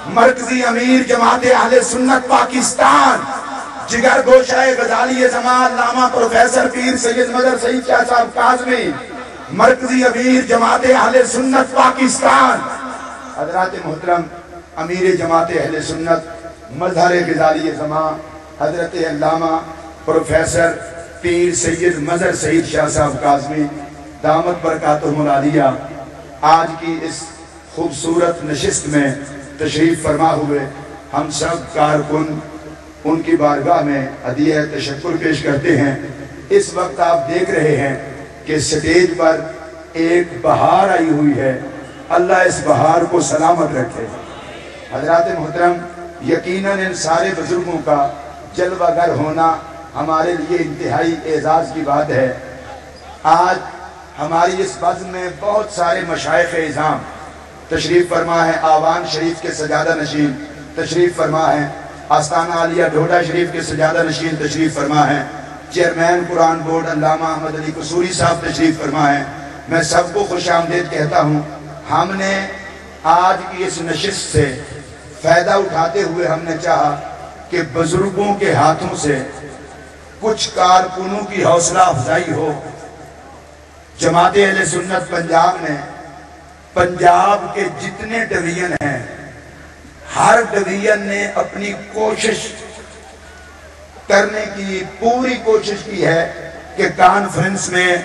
مرکزی امیر جماعت اہل سنت پاکستان جگر گوشہ غزالی زمان علامہ پروفیسر پیر سید مظہر سعید شاہ صاحب کاظمی، مرکزی امیر جماعت اہل سنت پاکستان، حضرات محترم امیر جماعت اہل سنت مظہر غزالی زمان حضرت علامہ پروفیسر پیر سید مظہر سعید شاہ صاحب کاظمی دامت برکاتہم العالیہ آج کی اس خوبصورت نشست میں تشریف فرما ہوئے ہم سب کارکن ان کی بارگاہ میں ہدیہ تشکر پیش کرتے ہیں۔ اس وقت آپ دیکھ رہے ہیں کہ سٹیج پر ایک بہار آئی ہوئی ہے، اللہ اس بہار کو سلامت رکھے۔ حضرات محترم، یقیناً ان سارے بزرگوں کا جلوہ گر ہونا ہمارے لیے انتہائی اعزاز کی بات ہے۔ آج ہماری اس بزم میں بہت سارے مشائخ اعظام تشریف فرما ہے، آوان شریف کے سجادہ نشین تشریف فرما ہے، آستانہ عالیہ ڈھوڈا شریف کے سجادہ نشین تشریف فرما ہے، چیئرمین قرآن بورڈ علامہ احمد علی قصوری صاحب تشریف فرما ہے۔ میں سب کو خوش آمدید کہتا ہوں۔ ہم نے آج کی اس نشست سے فائدہ اٹھاتے ہوئے ہم نے چاہا کہ بزرگوں کے ہاتھوں سے کچھ کارکنوں کی حوصلہ افزائی ہو۔ جماعت اہل سنت پنجاب نے پنجاب کے جتنے ڈویژن ہیں ہر ڈویژن نے اپنی کوشش کرنے کی پوری کوشش کی ہے کہ کانفرنس میں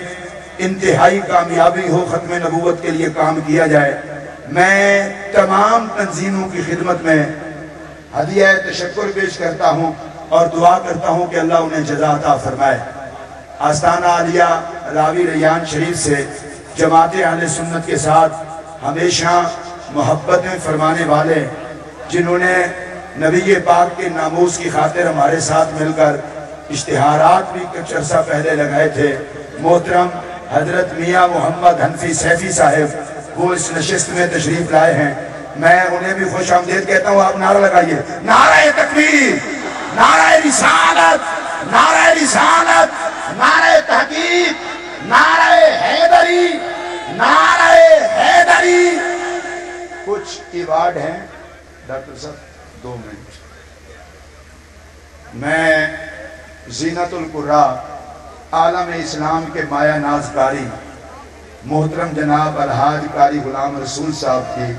انتہائی کامیابی ہو، ختم نبوت کے لیے کام کیا جائے۔ میں تمام تنظیموں کی خدمت میں ہدیہ تشکر پیش کرتا ہوں اور دعا کرتا ہوں کہ اللہ انہیں جزا عطا فرمائے۔ آستانہ عالیہ راوی ریان شریف سے جماعت اہل سنت کے ساتھ ہمیشہ محبتیں فرمانے والے، جنہوں نے نبی پاک کے ناموس کی خاطر ہمارے ساتھ مل کر اشتہارات بھی کچھ عرصہ پہلے لگائے تھے، محترم حضرت میاں محمد حنفی سیفی صاحب وہ اس نشست میں تشریف لائے ہیں۔ میں انہیں بھی خوش آمدید کہتا ہوں۔ آپ نعرہ لگائیے، نعرہ تکبیر، نعرہ رسالت، نعرہ رسالت، نعرہ تحقیق، نعرہ حیدری، نعرہ حیدری۔ کچھ ایوارڈ ہیں ڈاکٹر صاحب، 2 منٹ۔ میں زینت القراء عالم اسلام کے مایہ ناز قاری محترم جناب الحاج قاری غلام رسول صاحب کی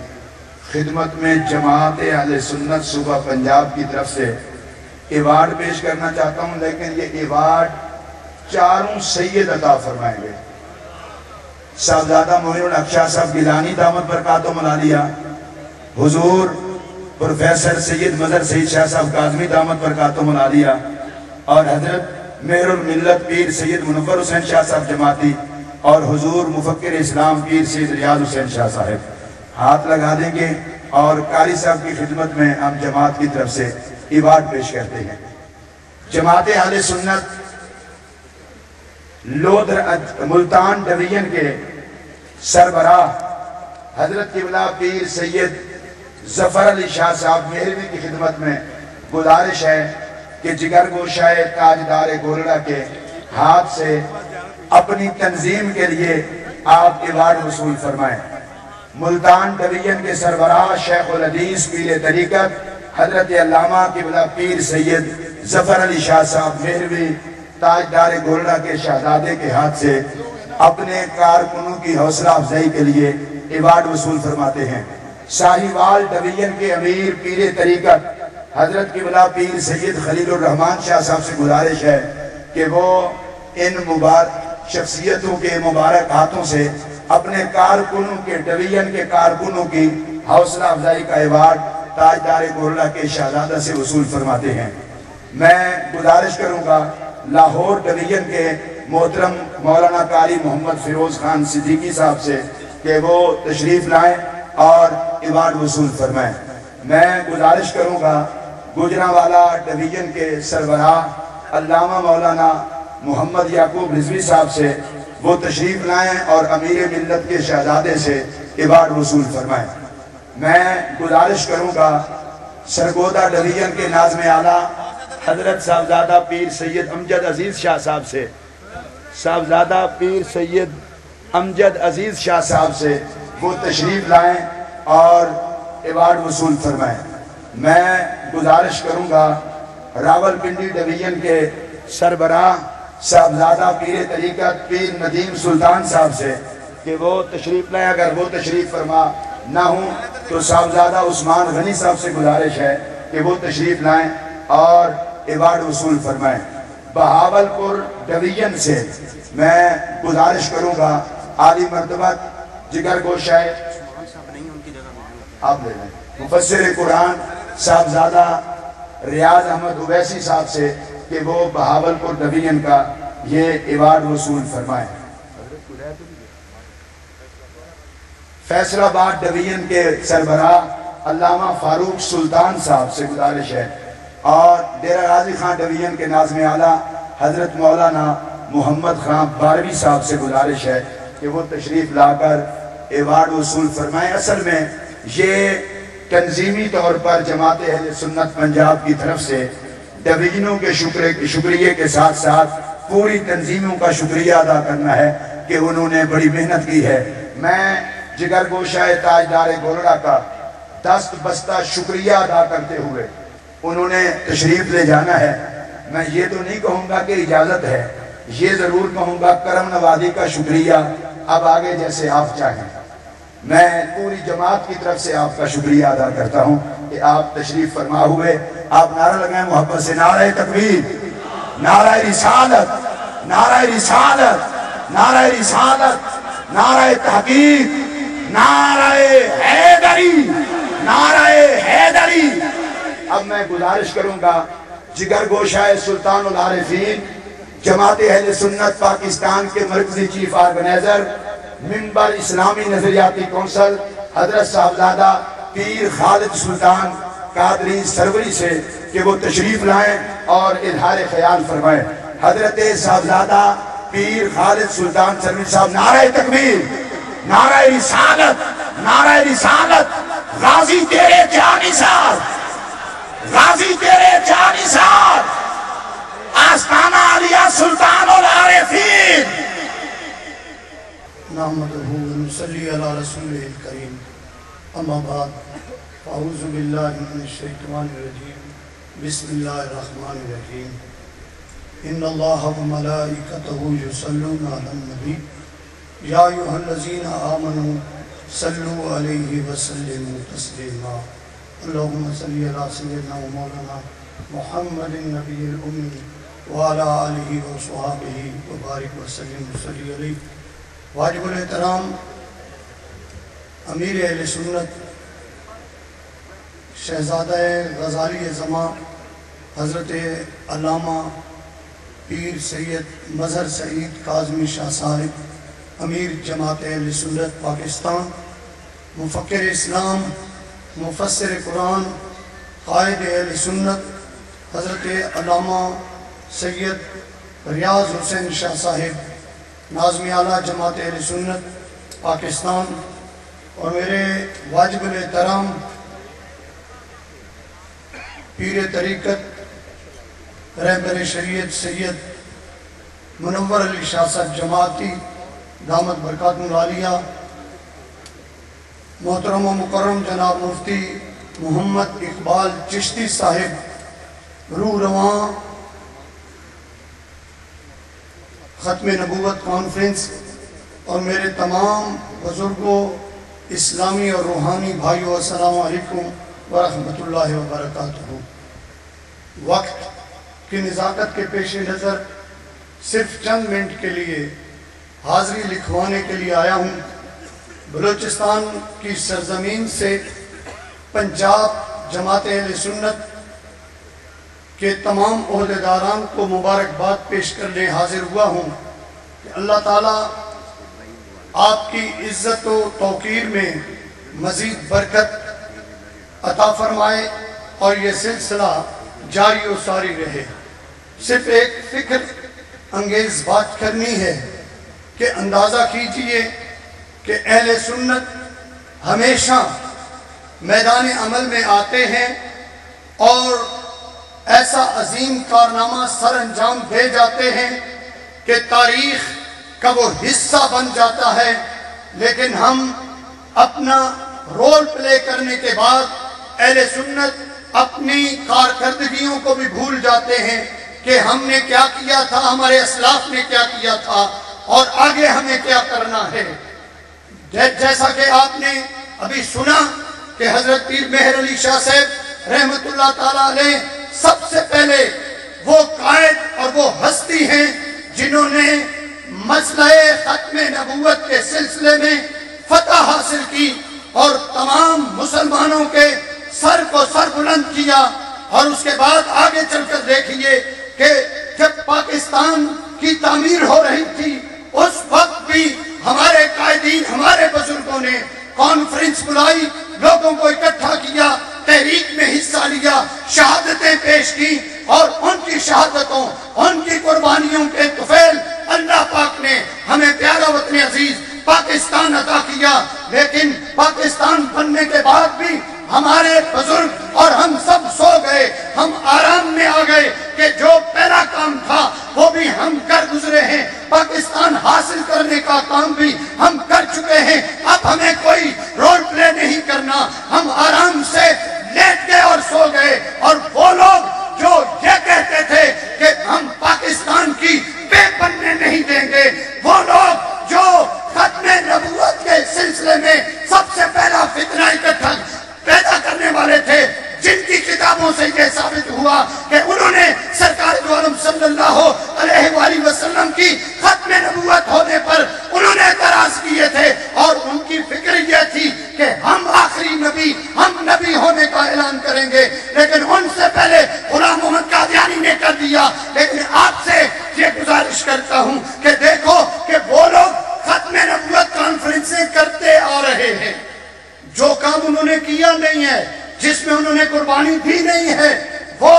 خدمت میں جماعت اہل سنت صوبہ پنجاب کی طرف سے ایوارڈ پیش کرنا چاہتا ہوں، لیکن یہ ایوارڈ 4 سید عطا فرمائیں گے۔ صاحبزادہ معین الحق شاہ صاحب گیلانی دامت برکاتہم العالیہ، حضور پروفیسر سید مظہر سعید شاہ صاحب کاظمی دامت برکاتہم العالیہ، اور حضرت مہر الملت پیر سید منور حسین شاہ صاحب جماعتی، اور حضور مفکر اسلام پیر سید ریاض حسین شاہ صاحب ہاتھ لگا دیں گے، اور قاری صاحب کی خدمت میں ہم جماعت کی طرف سے ایوارڈ پیش کرتے ہیں۔ جماعت اہل سنت لودھر ملتان ڈویژن کے سربراہ حضرت قبلہ پیر سید ظفر علی شاہ صاحب مہروی کی خدمت میں گزارش ہے کہ جگر گوشہ تاجدار گولڑا کے ہاتھ سے اپنی تنظیم کے لیے آپ ایوارڈ وصول فرمائیں۔ ملتان ڈویژن کے سربراہ شیخ الحدیث پیر طریقت حضرت علامہ قبلہ پیر سید ظفر علی شاہ صاحب مہروی تاجدار گولڑا کے شہزادے کے ہاتھ سے اپنے کارکنوں کی حوصلہ افزائی کے لیے ایوارڈ وصول فرماتے ہیں۔ ساہیوال ڈویژن کے امیر پیر طریقت حضرت قبلہ پیر سید خلیل الرحمن شاہ صاحب سے گزارش ہے کہ وہ ان مبارک شخصیتوں کے مبارک ہاتھوں سے اپنے کارکنوں کے ڈویژن کے کارکنوں کی حوصلہ افزائی کا ایوارڈ تاجدار گولڑا کے شہزادہ سے وصول فرماتے ہیں۔ میں گزارش کروں گا لاہور ڈویژن کے محترم مولانا قاری محمد فیروز خان صدیقی صاحب سے کہ وہ تشریف لائیں اور ایوارڈ وصول فرمائیں۔ میں گزارش کروں گا گجرانوالہ ڈویژن کے سربراہ علامہ مولانا محمد یعقوب رضوی صاحب سے وہ تشریف لائیں اور امیر ملت کے شہزادے سے ایوارڈ وصول فرمائیں۔ میں گزارش کروں گا سرگودہ ڈویژن کے ناظم اعلیٰ حضرت صاحبزادہ پیر سید امجد عزیز شاہ صاحب سے، صاحبزادہ پیر سید امجد عزیز شاہ صاحب سے وہ تشریف لائیں اور ایوارڈ وصول فرمائیں۔ میں گزارش کروں گا راولپنڈی ڈویژن کے سربراہ صاحبزادہ پیر طریقت پیر ندیم سلطان صاحب سے کہ وہ تشریف لائیں۔ اگر وہ تشریف فرما نہ ہوں تو صاحبزادہ عثمان غنی صاحب سے گزارش ہے کہ وہ تشریف لائیں اور ایوارڈ وصول فرمائیں۔ بہاولپور ڈویژن سے میں گزارش کروں گا عالی مرتبت جگر گوشہ آپ لے لیں مفسر قرآن صاحبزادہ ریاض احمد اویسی صاحب سے کہ وہ بہاولپور ڈویژن کا یہ ایوارڈ وصول فرمائیں۔ فیصل آباد ڈویژن کے سربراہ علامہ فاروق سلطان صاحب سے گزارش ہے اور ڈیرہ غازی خان ڈویژن کے ناظم اعلیٰ حضرت مولانا محمد خان باروی صاحب سے گزارش ہے کہ وہ تشریف لا کر ایوارڈ وصول فرمائیں۔ اصل میں یہ تنظیمی طور پر جماعت اہل سنت پنجاب کی طرف سے ڈویژنوں کے شکریہ کے ساتھ ساتھ پوری تنظیموں کا شکریہ ادا کرنا ہے کہ انہوں نے بڑی محنت کی ہے۔ میں جگر گوشہ تاجدار گولڑا کا دست بستہ شکریہ ادا کرتے ہوئے انہوں نے تشریف لے جانا ہے۔ میں یہ تو نہیں کہوں گا کہ اجازت ہے، یہ ضرور کہوں گا کرم نوازی کا شکریہ، اب آگے جیسے آپ چاہیں۔ میں پوری جماعت کی طرف سے آپ کا شکریہ ادا کرتا ہوں کہ آپ تشریف فرما ہوئے۔ آپ نعرہ لگائیں محبت سے، نعرہ تکبیر، نعرہ رسالت، نعرہ رسالت، نعرہ رسالت، نعرہ تحقیق، نعرہ حیدری، نعرہ حیدری۔ اب میں گزارش کروں گا جگر گوشہ سلطان العارفین جماعت اہل سنت پاکستان کے مرکزی چیف آرگنائزر منبر اسلامی نظریاتی کونسل حضرت صاحبزادہ پیر خالد سلطان قادری سروری سے کہ وہ تشریف لائیں اور اظہار خیال فرمائیں۔ حضرت صاحبزادہ پیر خالد سلطان سروری صاحب، نعرہ تکبیر، نعرہ رسالت، نعرہ رسالت، غازی تیرے جانثار، غازی تیرے جانثار، آستانہ علیہ سلطان العارفین۔ نحمدہ ونصلی علی رسولہ الکریم، اما بعد، اعوذ باللہ من الشیطان الرجیم، بسم اللہ الرحمن الرحیم۔ ان اللہ وملائکتہ یصلون علی النبی یا ایھا الذین آمنوا صلوا علیہ وسلموا تسلیما۔ اللہم صلی علی سیدنا و مولانا محمد النبی الامی وعلی آلہ وصحابہ وبارک وسلم صلی علیہ۔ واجب الاحترام امیر اہل سنت شہزادہ غزالی زمان حضرت علامہ پیر سید مظہر سعید کاظمی شاہ صاحب امیر جماعت اہل سنت پاکستان، مفکر اسلام، مفسر قرآن، قائد اہل سنت حضرت علامہ سید ریاض حسین شاہ صاحب ناظم اعلیٰ جماعت اہل سنت پاکستان، اور میرے واجب الاحترام پیر طریقت رہبر شریعت سید منور علی شاہ صاحب جماعتی دامت برکاتہ العالیہ، محترم و مکرم جناب مفتی محمد اقبال چشتی صاحب روح رواں ختم نبوت کانفرنس، اور میرے تمام بزرگوں اسلامی اور روحانی بھائیوں، السلام علیکم ورحمۃ اللہ وبرکاتہ۔ وقت کی نزاکت کے پیش نظر صرف چند منٹ کے لیے حاضری لکھوانے کے لیے آیا ہوں۔ بلوچستان کی سرزمین سے پنجاب جماعت اہل سنت کہ تمام عہدیداران کو مبارکباد پیش کرنے حاضر ہوا ہوں کہ اللہ تعالیٰ آپ کی عزت و توقیر میں مزید برکت عطا فرمائے اور یہ سلسلہ جاری و ساری رہے۔ صرف ایک فکر انگیز بات کرنی ہے کہ اندازہ کیجئے کہ اہل سنت ہمیشہ میدان عمل میں آتے ہیں اور ایسا عظیم کارنامہ سر انجام دے جاتے ہیں کہ تاریخ کا وہ حصہ بن جاتا ہے، لیکن ہم اپنا رول پلے کرنے کے بعد اہل سنت اپنی کارکردگیوں کو بھی بھول جاتے ہیں کہ ہم نے کیا کیا تھا، ہمارے اسلاف نے کیا کیا تھا اور آگے ہمیں کیا کرنا ہے۔ جیسا کہ آپ نے ابھی سنا کہ حضرت پیر مہر علی شاہ صاحب رحمت اللہ تعالیٰ علیہ سب سے پہلے وہ قائد اور وہ ہستی ہیں جنہوں نے مسئلہ ختم نبوت کے سلسلے میں فتح حاصل کی اور تمام مسلمانوں کے سر کو سر بلند کیا۔ اور اس کے بعد آگے چل کر دیکھیے کہ جب پاکستان کی تعمیر ہو رہی تھی اس وقت بھی ہمارے قائدین، ہمارے بزرگوں نے کانفرنس بلائی، لوگوں کو اکٹھا کیا، تحریک میں حصہ لیا، شہادتیں پیش کی اور ان کی شہادتوں، ان کی قربانیوں کے طفیل اللہ پاک نے ہمیں پیارا وطن عزیز پاکستان عطا کیا۔ لیکن پاکستان بننے کے بعد بھی ہمارے بزرگ اور ہم سب سو گئے، ہم آرام میں آ گئے کہ جو پہلا کام تھا وہ بھی ہم کر گزرے ہیں، پاکستان حاصل کرنے کا کام بھی ہم کر چکے ہیں، اب ہمیں کوئی رول پلے نہیں کرنا۔ ہم آرام سے لیٹ گئے اور سو گئے، اور وہ لوگ جو یہ کہتے تھے کہ ہم پاکستان کی بے بننے نہیں دیں گے، وہ لوگ جو ختم نبوت کے سلسلے میں سب سے پہلا فتنہ اکٹھا پیدا کرنے والے تھے، جن کی کتابوں سے یہ ثابت ہوا کہ انہوں نے سرکار دو عالم صلی اللہ علیہ وآلہ وسلم کی ختم نبوت ہونے پر انہوں نے اعتراض کیے تھے، اور ان کی فکر یہ تھی کہ ہم آخری نبی، ہم نبی ہونے کا اعلان کریں گے، لیکن ان سے پہلے غلام محمد قادیانی نے کر دیا۔ لیکن آپ سے یہ گزارش کرتا ہوں کہ دیکھو کہ وہ لوگ ختم نبوت کانفرنسیں کرتے آ رہے ہیں، جو کام انہوں نے کیا نہیں ہے، جس میں انہوں نے قربانی دی نہیں ہے، وہ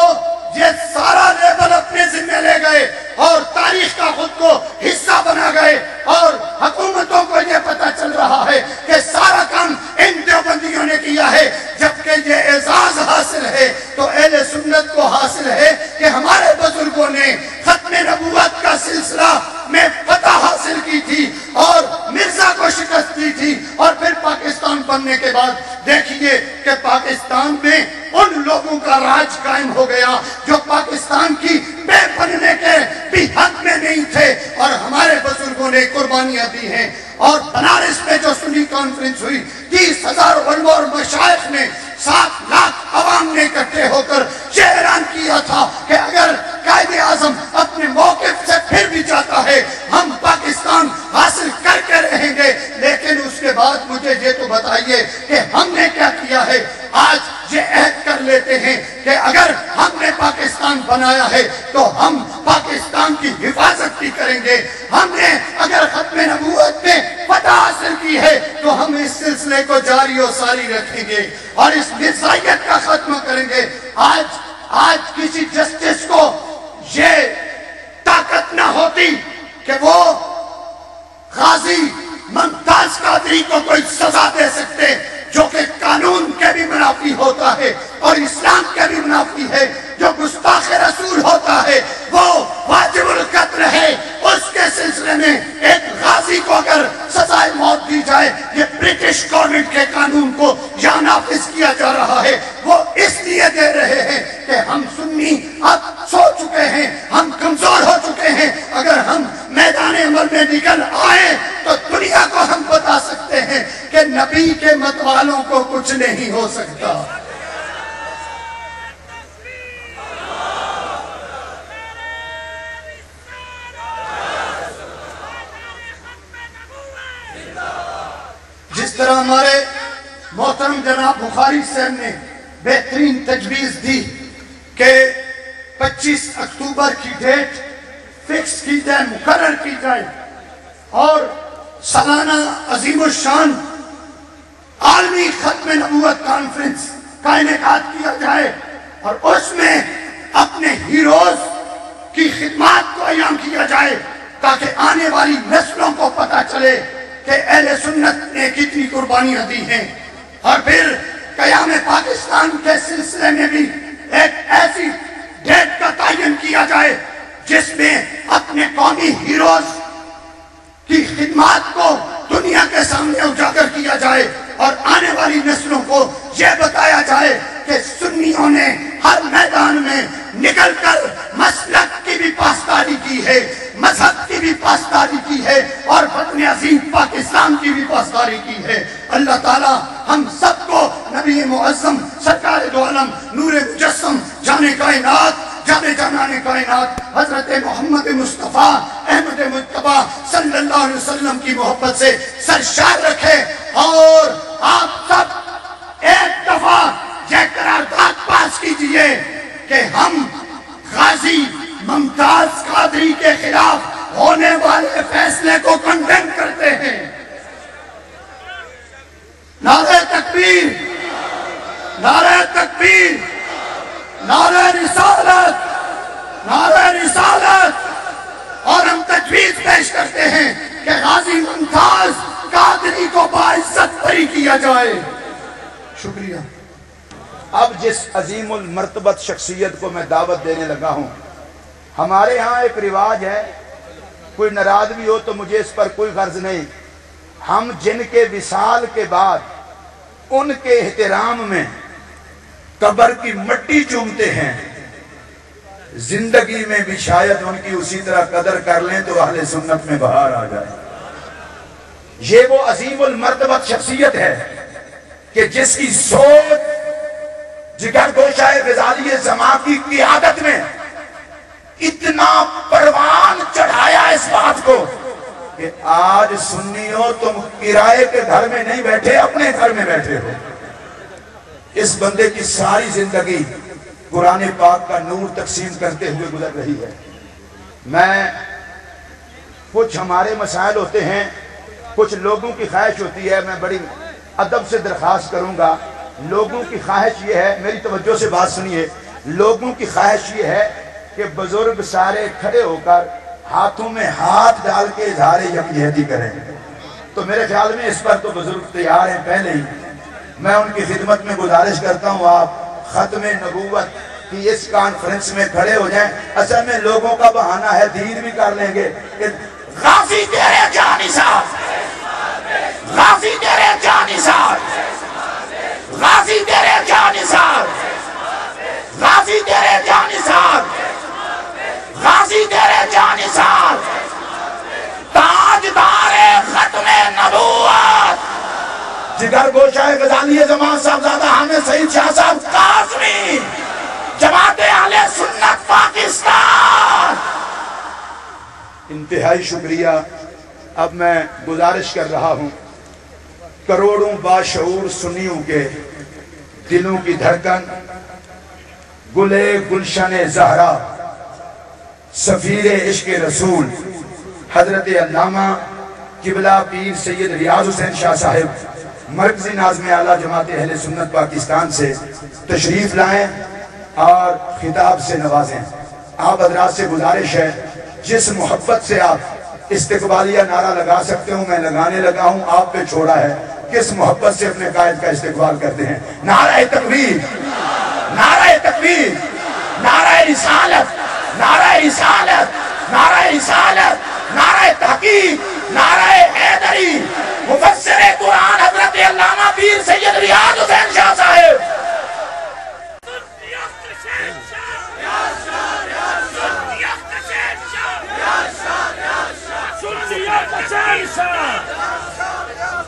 یہ سارا لیبل اپنے ذمہ لے گئے اور تاریخ کا خود کو حصہ بنا گئے، اور حکومتوں کو یہ پتا چل رہا ہے کہ سارا کام ان دیوبندیوں نے کیا ہے، جبکہ یہ اعزاز حاصل ہے تو اہل سنت کو حاصل ہے کہ ہمارے بزرگوں نے ختم نبوت کا سلسلہ میں فتح حاصل کی تھی اور مرزا کو شکست دی تھی، اور پھر پاکستان بننے کے بعد دیکھیے کہ پاکستان میں ان لوگوں کا راج قائم ہو گیا جو پاکستان کی بے بننے کے بھی حق میں نہیں تھے، اور ہمارے بزرگوں نے قربانیاں دی ہیں۔ اور بنارس میں جو سنی کانفرنس ہوئی، 30,000 علماء اور مشائخ نے 7 لاکھ عوام نے اکٹھے ہو کر یہ اعلان کیا تھا کہ اگر قائد اعظم اپنے موقف سے پھر بھی جاتا ہے ہم پاکستان حاصل کر کے رہیں گے۔ لیکن اس کے بعد مجھے یہ تو بتائیے کہ ہم نے کیا کیا ہے؟ آج یہ عہد کر لیتے ہیں کہ اگر ہم نے پاکستان بنایا ہے تو ہم پاکستان کی حفاظت بھی کریں گے، ہم نے اگر ختم نبوت میں فتح حاصل کی ہے تو ہم اس سلسلے کو جاری و ساری رکھیں گے اور اس مرزائیت کا خاتمہ کریں گے۔ آج کسی جسٹس کو یہ طاقت نہ ہوتی کہ وہ غازی ممتاز قادری کو کوئی سزا دے سکتے، جو کہ قانون کے بھی منافی ہوتا ہے اور اسلام کے بھی منافی ہے، جو گستاخ رسول ہوتا ہے وہ واجب القتل ہے، اس کے سلسلے میں ایک غازی کو اگر سزائے موت دی جائے، یہ برٹش گورنمنٹ کے قانون کو یہاں نافذ کیا جا رہا ہے، وہ اس لیے دے رہے ہیں کہ ہم سنی اب سو چکے ہیں، ہم کمزور ہو چکے ہیں، اگر ہم میدان عمل میں نکل آئے تو دنیا کو ہم بتا سکتے ہیں کہ نبی کے مت والوں کو کچھ نہیں ہو سکتا۔ جس طرح ہمارے محترم جناب بخاری صاحب نے بہترین تجویز دی کہ 25 اکتوبر کی ڈیٹ فکس کی جائے، مقرر کی جائے اور سالانہ عظیم الشان عالمی ختم نبوت کانفرنس کا انعقاد کیا جائے اور اس میں اپنے ہیروز کی خدمات کو عیاں کیا جائے، تاکہ آنے والی نسلوں کو پتہ چلے کہ اہل سنت نے کتنی قربانیاں دی ہیں۔ اور پھر قیام پاکستان کے سلسلے میں بھی ایک ایسی ڈیٹ کا تعین کیا جائے جس میں اپنے قومی ہیروز کی خدمات کو دنیا کے سامنے اجاگر کیا جائے، اور آنے والی نسلوں کو یہ بتایا جائے کہ سنیوں نے ہر میدان میں نکل کر مسلک کی بھی پاسداری کی ہے، مذہب کی بھی پاسداری کی ہے، اور وطن عظیم پاکستان کی بھی پاسداری کی ہے۔ اللہ تعالی ہم سب کو نبی معظم سرکار دو عالم نور مجسم جانے کائنات جانے جانانے کائنات حضرت محمد مصطفیٰ احمد مجتبیٰ صلی اللہ علیہ وسلم کی محبت سے سرشار رکھے، اور آپ سب ایک دفعہ یہ قرارداد پاس کیجئے کہ ہم غازی ممتاز قادری کے خلاف ہونے والے فیصلے کو کنڈیم کرتے ہیں۔ نعرہ تکبیر، نعرہ تکبیر، نعرہ رسالت، نعرہ رسالت۔ اور ہم تجویز پیش کرتے ہیں کہ غازی ممتاز قادری کو باعزت بری کیا جائے۔ شکریہ۔ اب جس عظیم المرتبت شخصیت کو میں دعوت دینے لگا ہوں، ہمارے ہاں ایک رواج ہے، کوئی ناراض بھی ہو تو مجھے اس پر کوئی غرض نہیں، ہم جن کے وصال کے بعد ان کے احترام میں قبر کی مٹی چومتے ہیں، زندگی میں بھی شاید ان کی اسی طرح قدر کر لیں تو اہل سنت میں بہار آ جائے۔ یہ وہ عظیم المرتبت شخصیت ہے کہ جس کی سوچ جگر گوشہ غزالی زمان کی قیادت میں اتنا پروان چڑھایا اس بات کو کہ آج سنیوں تم کرائے کے گھر میں نہیں بیٹھے، اپنے گھر میں بیٹھے ہو۔ اس بندے کی ساری زندگی قرآن پاک کا نور تقسیم کرتے ہوئے گزر رہی ہے۔ میں کچھ ہمارے مسائل ہوتے ہیں، کچھ لوگوں کی خواہش ہوتی ہے، میں بڑی ادب سے درخواست کروں گا، لوگوں کی خواہش یہ ہے، میری توجہ سے بات سنیے، لوگوں کی خواہش یہ ہے کہ بزرگ سارے کھڑے ہو کر ہاتھوں میں ہاتھ ڈال کے اظہار یکجہتی کریں، تو میرے خیال میں اس پر تو بزرگ تیار ہیں پہلے ہی۔ میں ان کی خدمت میں گزارش کرتا ہوں آپ ختم نبوت کی اس کانفرنس میں کھڑے ہو جائیں۔ اصل میں لوگوں کا بہانہ ہے، دین بھی کر لیں گے۔ غازی تیرے جانی صاحب، غازی تیرے جانی صاحب، غازی تیرے جانی صاحب، غازی تیرے جانی صاحب، غازی تیرے جانی صاحب، تاجدار ختم نبوت جگر گوشہ غزالی زمان صاحبزادہ حامد سعید شاہ صاحب قاسمی، جماعت اہل سنت پاکستان۔ انتہائی شکریہ۔ اب میں گزارش کر رہا ہوں، کروڑوں باشعور سنیوں کے دلوں کی دھڑکن، گلے گلشن زہرا، سفیر عشق رسول حضرت علامہ قبلہ پیر سید ریاض حسین شاہ صاحب مرکزی ناظم اعلیٰ جماعت اہل سنت پاکستان سے تشریف لائیں اور خطاب سے نوازیں۔ آپ حضرات سے گزارش ہے، جس محبت سے آپ استقبالیہ نعرہ لگا سکتے ہوں میں لگانے لگا ہوں، آپ پہ چھوڑا ہے، کس محبت سے اپنے قائد کا استقبال کرتے ہیں۔ نعرہ تکبیر، نعرہ تکبیر، نعرہ رسالت، نعرہ رسالت، نعرہ رسالت، نعرہ تحقیق، نعرہ حیدری، مفسر قرآن حضرت علامہ پیر سید ریاض حسین شاہ صاحب۔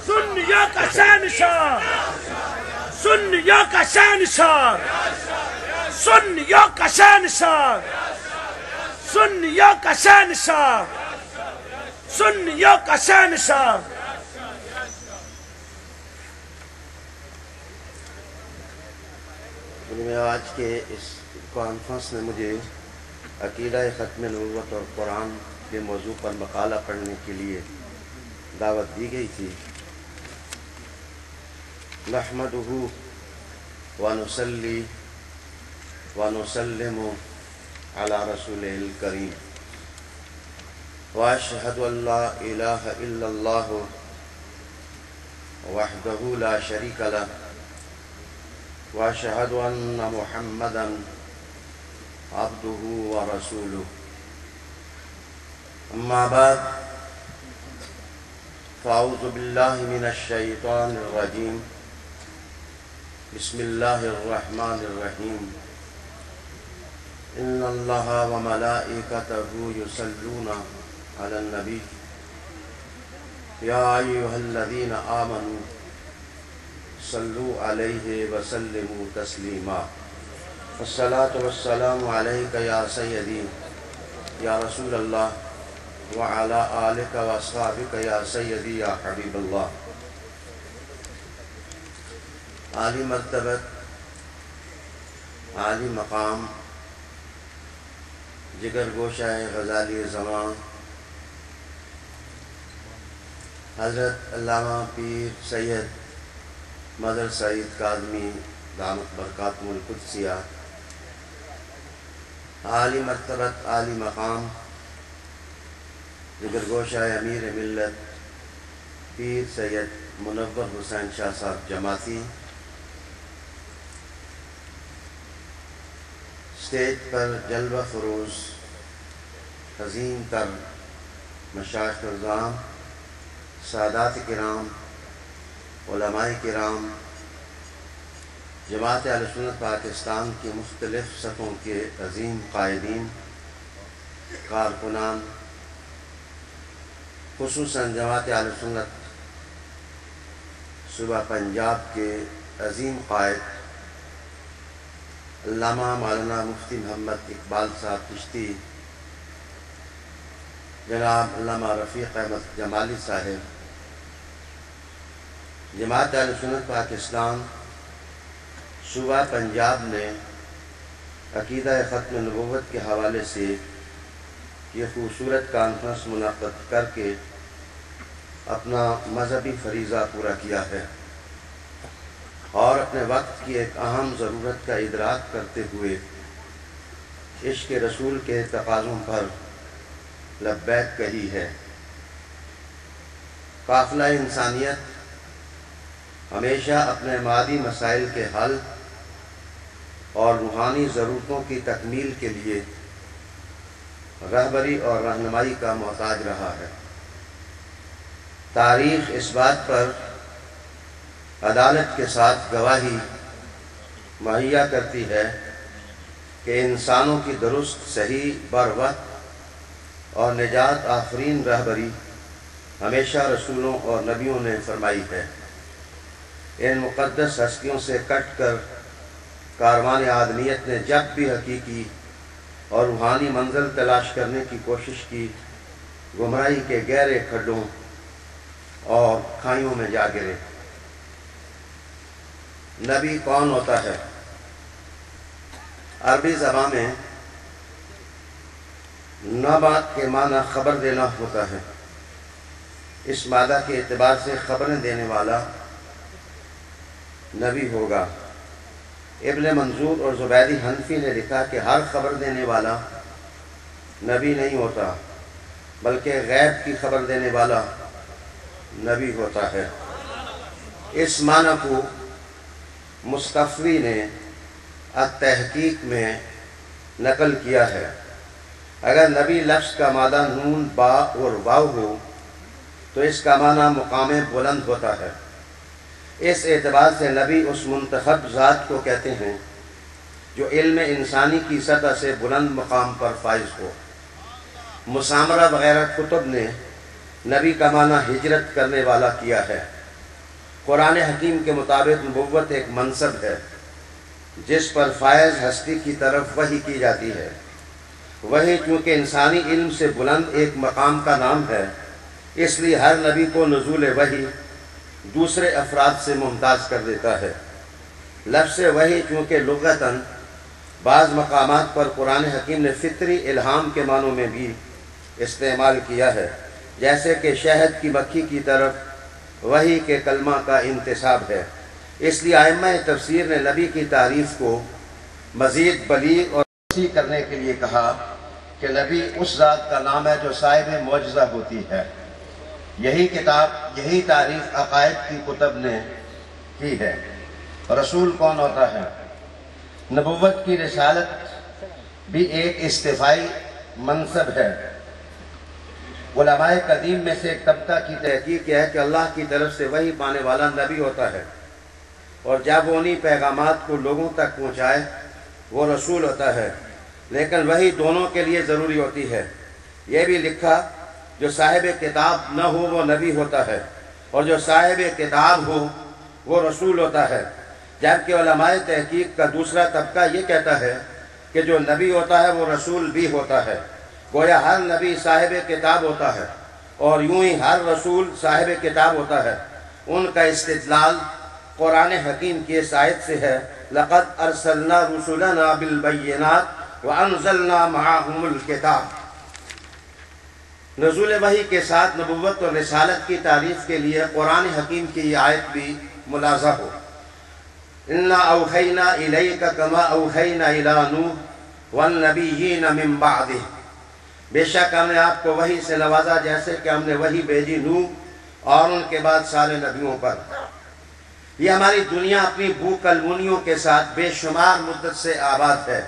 سنیوں کا شہنشاہ، سنیوں کا شہنشاہ، سنیوں کا شہنشاہ، سنیوں کا شہنشاہ، سنیوں کا شہنشاہ۔ آج کے اس کانفرنس میں مجھے عقیدہ ختم نبوت اور قرآن کے موضوع پر مقالہ پڑھنے کے لیے دعوت دی گئی تھی۔ نحمدہ ونصلی ونسلم علی رسولہ الکریم، واشہد ان لا الہ الا اللہ وحدہ لا شریک لہ، واشہد ان محمدا عبدہ ورسولہ۔ اما بعد فاعوذ باللہ من الشیطان الرجیم بسم اللہ الرحمن الرحیم ان اللہ وملائکتہ یصلون علی النبی یا ایھا الذین آمنوا صلوا علیہ وسلموا تسلیما الصلاۃ والسلام علیک یا سیدی یا رسول اللہ وعلی آلک واصحابک یا سیدی یا حبیب اللہ۔ عالی مرتبت، عالی مقام، جگر گوشہ غزالی زمان حضرت علامہ پیر سید مظہر سعید کاظمی دامت برکاتہ القدسیہ، عالی مرتبت، عالی مقام، جگر گوشہ امیر ملت پیر سید منور حسین شاہ صاحب جماعتی، اسٹیج پر جلوہ فروز عظیم تر مشائخ اعظام، سادات کرام، علماء کرام، جماعت اہل سنت پاکستان کی مختلف صفوں کے عظیم قائدین، کارکنان، خصوصاً جماعت اہل سنت صوبہ پنجاب کے عظیم قائد علامہ مولانا مفتی محمد اقبال صاحب چشتی، جناب علامہ رفیق احمد جمالی صاحب، جماعت اہل سنت پاکستان صوبہ پنجاب نے عقیدہ ختم نبوت کے حوالے سے یہ خوبصورت کانفرنس منعقد کر کے اپنا مذہبی فریضہ پورا کیا ہے، اور اپنے وقت کی ایک اہم ضرورت کا ادراک کرتے ہوئے عشق رسول کے تقاضوں پر لبیک کہی ہے۔ قافلہ انسانیت ہمیشہ اپنے مادی مسائل کے حل اور روحانی ضرورتوں کی تکمیل کے لیے رہبری اور رہنمائی کا محتاج رہا ہے۔ تاریخ اس بات پر عدالت کے ساتھ گواہی مہیا کرتی ہے کہ انسانوں کی درست، صحیح، بروقت اور نجات آفرین رہبری ہمیشہ رسولوں اور نبیوں نے فرمائی ہے۔ ان مقدس ہستیوں سے کٹ کر کاروان آدمیت نے جب بھی حقیقی اور روحانی منزل تلاش کرنے کی کوشش کی، گمراہی کے گہرے کھڈوں اور کھائیوں میں جا گرے۔ نبی کون ہوتا ہے؟ عربی زبان میں نبات کے معنی خبر دینا ہوتا ہے۔ اس مادہ کے اعتبار سے خبریں دینے والا نبی ہوگا۔ ابن منظور اور زبیدی حنفی نے لکھا کہ ہر خبر دینے والا نبی نہیں ہوتا، بلکہ غیب کی خبر دینے والا نبی ہوتا ہے۔ اس معنی کو مصطفی نے التحقیق میں نقل کیا ہے۔ اگر نبی لفظ کا مادہ نون، با اور واو ہو تو اس کا معنی مقام بلند ہوتا ہے۔ اس اعتبار سے نبی اس منتخب ذات کو کہتے ہیں جو علم انسانی کی سطح سے بلند مقام پر فائز ہو۔ مسامرہ وغیرہ کتب نے نبی کا معنی ہجرت کرنے والا کیا ہے۔ قرآن حکیم کے مطابق نبوت ایک منصب ہے جس پر فائز ہستی کی طرف وحی کی جاتی ہے۔ وحی چونکہ انسانی علم سے بلند ایک مقام کا نام ہے، اس لیے ہر نبی کو نزول وحی دوسرے افراد سے ممتاز کر دیتا ہے۔ لفظ وحی چونکہ لغتاً بعض مقامات پر قرآن حکیم نے فطری الہام کے معنوں میں بھی استعمال کیا ہے، جیسے کہ شہد کی مکھی کی طرف وحی کے کلمہ کا انتساب ہے۔ اس لیے ائمہ تفسیر نے نبی کی تعریف کو مزید بلیغ اور وسیع کرنے کے لیے کہا کہ نبی اس ذات کا نام ہے جو صاحب معجزہ ہوتی ہے۔ یہی تعریف عقائد کی کتب نے کی ہے۔ رسول کون ہوتا ہے؟ نبوت کی رسالت بھی ایک استفائی منصب ہے۔ علماء قدیم میں سے ایک طبقہ کی تحقیق ہے کہ اللہ کی طرف سے وحی پانے والا نبی ہوتا ہے، اور جب وہ انہی پیغامات کو لوگوں تک پہنچائے وہ رسول ہوتا ہے، لیکن وحی دونوں کے لیے ضروری ہوتی ہے۔ یہ بھی لکھا جو صاحب کتاب نہ ہو وہ نبی ہوتا ہے، اور جو صاحب کتاب ہو وہ رسول ہوتا ہے، جبکہ علماء تحقیق کا دوسرا طبقہ یہ کہتا ہے کہ جو نبی ہوتا ہے وہ رسول بھی ہوتا ہے۔ گویا ہر نبی صاحب کتاب ہوتا ہے اور یوں ہی ہر رسول صاحب کتاب ہوتا ہے۔ ان کا استدلال قرآن حکیم کی اس آیت سے ہے، لَقَدْ أَرْسَلْنَا رُسُلَنَا بِالْبَيِّنَاتِ وَأَنزَلْنَا مَعَهُمُ الْكِتَابَ۔ نزول وحی کے ساتھ نبوت اور رسالت کی تعریف کے لیے قرآن حکیم کی یہ آیت بھی ملاحظہ ہو۔ إِنَّا أَوْحَيْنَا إِلَيْكَ كَمَا أَوْحَيْنَا إِلَىٰ نُوحٍ وَالنَّبِيِّينَ مِن بَعْدِهِ۔ بے شک ہم نے آپ کو وحی سے نوازا جیسے کہ ہم نے وحی بھیجی نوح اور ان کے بعد سارے نبیوں پر۔ یہ ہماری دنیا اپنی بو کلمونیوں کے ساتھ بے شمار مدت سے آباد ہے۔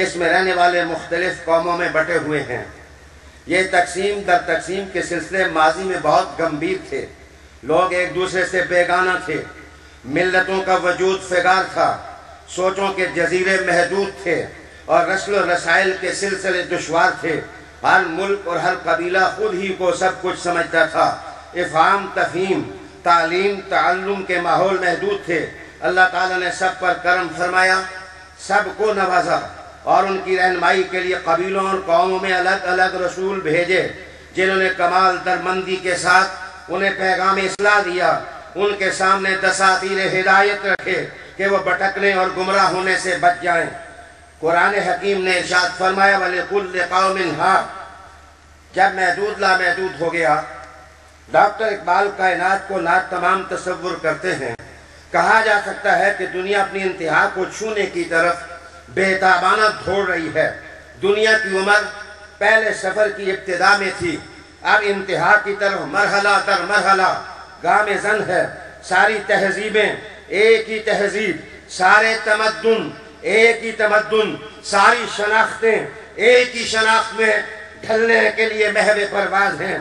اس میں رہنے والے مختلف قوموں میں بٹے ہوئے ہیں۔ یہ تقسیم در تقسیم کے سلسلے ماضی میں بہت گمبھیر تھے۔ لوگ ایک دوسرے سے بیگانہ تھے، ملتوں کا وجود فگار تھا، سوچوں کے جزیرے محدود تھے اور رسل و رسائل کے سلسلے دشوار تھے۔ ہر ملک اور ہر قبیلہ خود ہی کو سب کچھ سمجھتا تھا۔ افہام تفہیم، تعلیم تعلم کے ماحول محدود تھے۔ اللہ تعالیٰ نے سب پر کرم فرمایا، سب کو نوازا اور ان کی رہنمائی کے لیے قبیلوں اور قوموں میں الگ الگ رسول بھیجے، جنہوں نے کمال درمندی کے ساتھ انہیں پیغام اصلاح دیا، ان کے سامنے دساتیر ہدایت رکھے کہ وہ بھٹکنے اور گمراہ ہونے سے بچ جائیں۔ قرآن حکیم نے ارشاد فرمایا وَلِكُلِّ قَوْمٍ هَادٍ۔ جب محدود لامحدود ہو گیا، ڈاکٹر اقبال کائنات کو ناتمام تصور کرتے ہیں۔ کہا جا سکتا ہے کہ دنیا اپنی انتہا کو چھونے کی طرف بےتابانہ دوڑ رہی ہے۔ دنیا کی عمر پہلے سفر کی ابتدا میں تھی، اب انتہا کی طرف مرحلہ در مرحلہ گامزن ہے۔ ساری تہذیبیں ایک ہی تہذیب، سارے تمدن ایک ہی تمدن، ساری شناختیں ایک ہی شناخت میں ڈھلنے کے لیے محو پرواز ہیں۔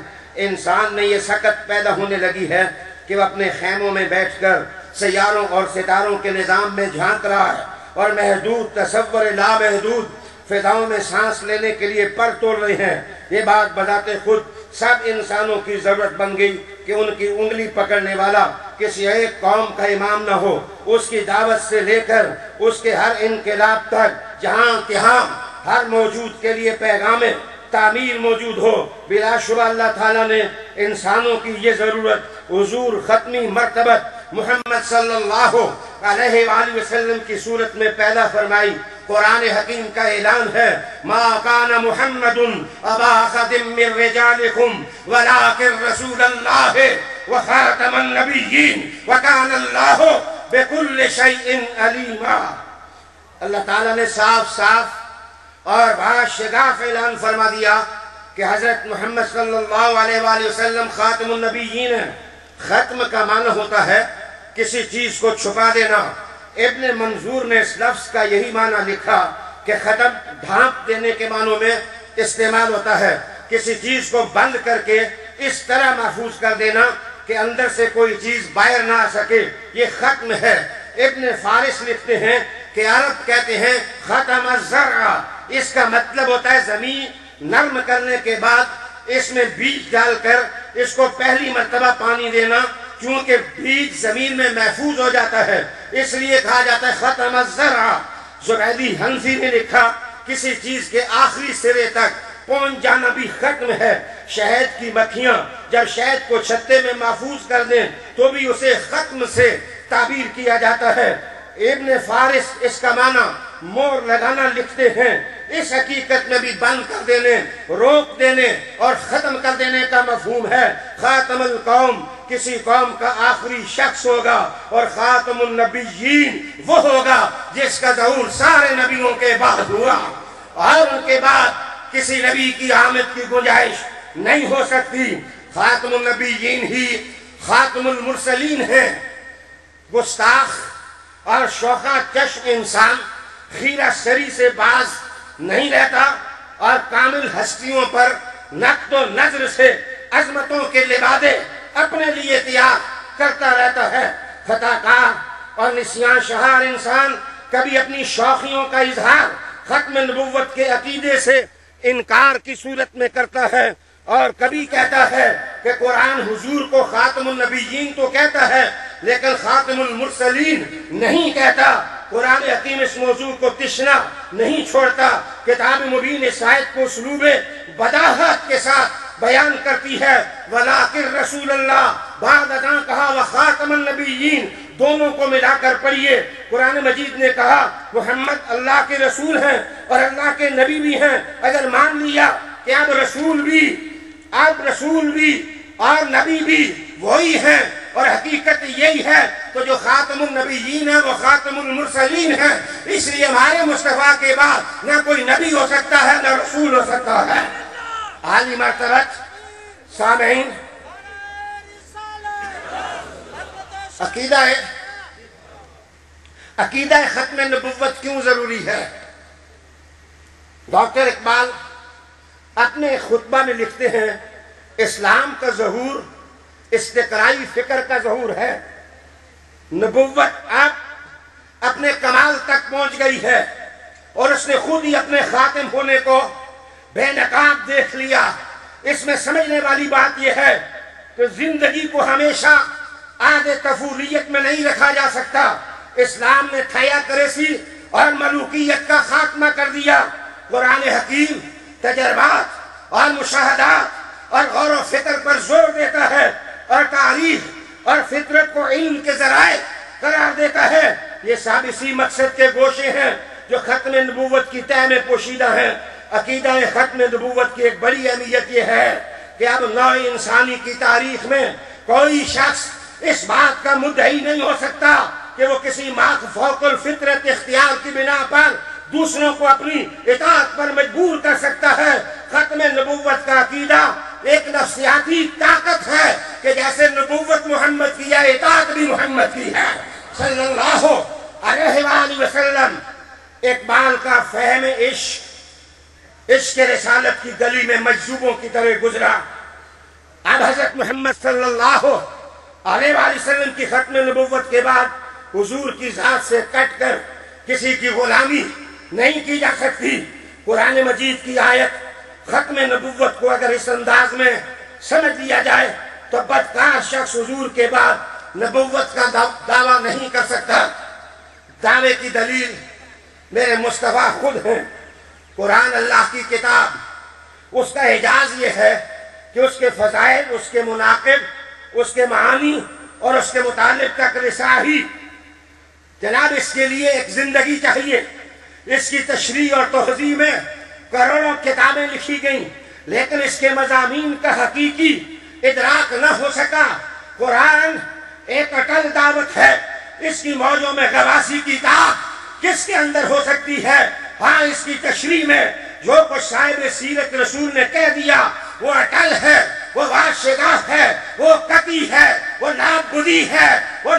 انسان میں یہ سکت پیدا ہونے لگی ہے کہ وہ اپنے خیموں میں بیٹھ کر سیاروں اور ستاروں کے نظام میں جھانک رہا ہے اور محدود تصور لامحدود فضاؤں میں سانس لینے کے لیے پر توڑ رہے ہیں۔ یہ بات بذات خود سب انسانوں کی ضرورت بن گئی کہ ان کی انگلی پکڑنے والا کسی ایک قوم کا امام نہ ہو۔ اس کی دعوت سے لے کر اس کے ہر انقلاب تک جہاں تہاں ہر موجود کے لیے پیغام تعمیر موجود ہو۔ بلا شبہ اللہ تعالیٰ نے انسانوں کی یہ ضرورت حضور ختمی مرتبت محمد صلی اللہ علیہ وآلہ وسلم کی صورت میں پیدا فرمائی۔ قرآن حکیم کا اعلان ہے ما کان محمد ابا احد من رجالکم ولکن رسول اللہ وخاتم النبیین وکان اللہ بکل شیء علیما۔ اللہ تعالیٰ نے صاف صاف اور بہت شگاف اعلان فرما دیا کہ حضرت محمد صلی اللہ علیہ وآلہ وسلم خاتم النبیین ہیں۔ ختم کا معنی ہوتا ہے کسی چیز کو چھپا دینا۔ ابن منظور نے اس لفظ کا یہی معنی لکھا کہ ختم ڈھانپ دینے کے معنوں میں استعمال ہوتا ہے، کسی چیز کو بند کر کے اس طرح محفوظ کر دینا کہ اندر سے کوئی چیز باہر نہ آ سکے، یہ ختم ہے۔ ابن فارس لکھتے ہیں کہ عرب کہتے ہیں ختم الزرع، اس کا مطلب ہوتا ہے زمین نرم کرنے کے بعد اس میں بیج ڈال کر اس کو پہلی مرتبہ پانی دینا، کیونکہ بیج زمین میں محفوظ ہو جاتا ہے، اس لیے کہا جاتا ہے ختم الزرع۔ زبیدی حنفی نے لکھا کسی چیز کے آخری سرے تک پہنچ جانا بھی ختم ہے۔ شہد کی مکھیاں جب شہد کو چھتے میں محفوظ کر دیں تو بھی اسے ختم سے تعبیر کیا جاتا ہے۔ ابن فارس اس کا معنی مور لگانا لکھتے ہیں۔ اس حقیقت میں بھی بند کر دینے، روک دینے اور ختم کر دینے کا مفہوم ہے۔ خاتم القوم کسی قوم کا آخری شخص ہوگا اور خاتم النبیین وہ ہوگا جس کا ظہور سارے نبیوں کے بعد ہوا، اور ان کے بعد کسی نبی کی آمد کی گنجائش نہیں ہو سکتی۔ خاتم النبیین ہی خاتم المرسلین ہیں۔ گستاخ اور شوخہ چشم انسان خیرہ سری سے باز نہیں رہتا اور کامل ہستیوں پر نقد و نظر سے عظمتوں کے لبادے اپنے لیے تیار کرتا رہتا ہے۔ خطا کار اور نسیان شہار انسان کبھی اپنی شوخیوں کا اظہار ختم نبوت کے عقیدے سے انکار کی صورت میں کرتا ہے، اور کبھی کہتا ہے کہ قرآن حضور کو خاتم النبیین تو کہتا ہے لیکن خاتم المرسلین نہیں کہتا۔ قرآن حکیم اس موضوع کو تشنا نہیں چھوڑتا۔ کتاب مبین اس آیت کو اسلوب بداہت کے ساتھ بیان کرتی ہے، وَلَٰكِن رسول اللہ، بعد ازاں کہا وَخَاتَمَ النَّبِيِّينَ، دونوں کو ملا کر پڑھیے۔ قرآن مجید نے کہا محمد اللہ کے رسول ہیں اور اللہ کے نبی بھی ہیں۔ اگر مان لیا کہ اب رسول بھی اور نبی بھی وہی ہیں اور حقیقت یہی ہے، تو جو خاتم النبیین ہیں وہ خاتم المرسلین ہیں۔ اس لیے ہمارے مصطفیٰ کے بعد نہ کوئی نبی ہو سکتا ہے نہ رسول ہو سکتا ہے۔ عالی مرتبت سامعین، عقیدہ ختم نبوت کیوں ضروری ہے؟ ڈاکٹر اقبال اپنے خطبہ میں لکھتے ہیں، اسلام کا ظہور استقرائی فکر کا ظہور ہے۔ نبوت اب اپنے کمال تک پہنچ گئی ہے اور اس نے خود ہی اپنے خاتم ہونے کو بے نقاب دیکھ لیا۔ اس میں سمجھنے والی بات یہ ہے کہ زندگی کو ہمیشہ عہد طفولیت میں نہیں رکھا جا سکتا۔ اسلام نے تھیاکریسی اور ملوکیت کا خاتمہ کر دیا۔ قرآن حکیم تجربات اور مشاہدات اور غور و فکر پر زور دیتا ہے اور تاریخ اور فطرت کو علم کے ذرائع قرار دیتا ہے۔ یہ سب اسی مقصد کے گوشے ہیں جو ختم نبوت کی تہ میں پوشیدہ ہیں۔ عقیدہ ختم نبوت کی ایک بڑی اہمیت یہ ہے کہ اب نوع انسانی کی تاریخ میں کوئی شخص اس بات کا مدعی نہیں ہو سکتا کہ وہ کسی فوق الفطرت اختیار کی بنا پر دوسروں کو اپنی اطاعت پر مجبور کر سکتا ہے۔ ختم نبوت کا عقیدہ ایک نفسیاتی طاقت ہے کہ جیسے نبوت محمد کی ہے، اطاعت بھی محمد کی ہے صلی اللہ علیہ وآلہ وسلم۔ اقبال کا فہم عشق رسالت کی گلی میں مجذوبوں کی طرح گزرا۔ اب حضرت محمد صلی اللہ علیہ وآلہ وسلم کی ختم نبوت کے بعد حضور کی ذات سے کٹ کر کسی کی غلامی نہیں کی جا سکتی۔ قرآن مجید کی آیت ختم نبوت کو اگر اس انداز میں سمجھ لیا جائے تو بدکار شخص حضور کے بعد نبوت کا دعویٰ نہیں کر سکتا۔ دعوے کی دلیل میرے مصطفیٰ خود ہیں۔ قرآن اللہ کی کتاب، اس کا اعجاز یہ ہے کہ اس کے فضائل، اس کے مناقب، اس کے معانی اور اس کے متعلق تک رسائی، جناب اس کے لیے ایک زندگی چاہیے۔ اس کی تشریح اور توضیح میں کروڑوں کتابیں لکھی گئیں، لیکن اس کے مضامین کا حقیقی ادراک نہ ہو سکا۔ قرآن ایک اٹل دعوت ہے، اس کی موجوں میں غواصی کی طاقت کس کے اندر ہو سکتی ہے؟ ہاں، اس کی تشریح میں جو کچھ صاحب سیرت رسول نے کہہ دیا وہ اٹل ہے، وہ واشگاہ ہے، وہ قطعی ہے، وہ نابودی ہے، وہ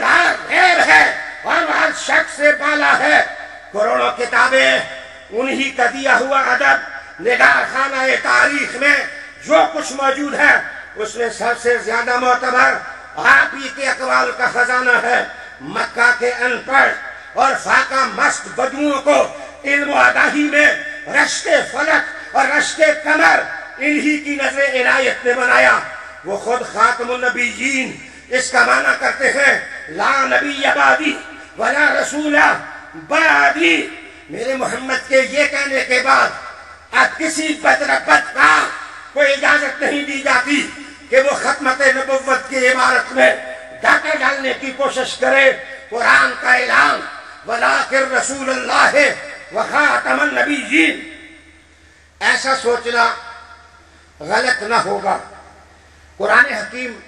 غیب ہے اور وہ ہر شخص سے بالا ہے۔ کروڑوں کتابیں، انہی کا دیا ہوا ادب، نگاہ خانہ تاریخ میں جو کچھ موجود ہے اس میں سب سے زیادہ معتبر آپ ہی کے اقوال کا خزانہ ہے۔ مکہ کے ان پڑھ اور فاقہ مست بدوؤں کو علم و آگاہی میں رشک فلک اور رشک قمر انہی کی نظر عنایت نے بنایا۔ وہ خود خاتم النبیین اس کا معنی کرتے ہیں، لا نبی بعدی ولا رسول بعدی۔ میرے محمد کے یہ کہنے کے بعد اب کسی بدربت کا کوئی اجازت نہیں دی جاتی کہ وہ ختمت نبوت کی عبارت میں ڈاکہ ڈالنے کی کوشش کرے۔ قرآن کا اعلان، وَلَٰكِن رسول اللہ وَخَاتَمَ النَّبِيِّينَ، ایسا سوچنا غلط نہ ہوگا۔ قرآن حکیم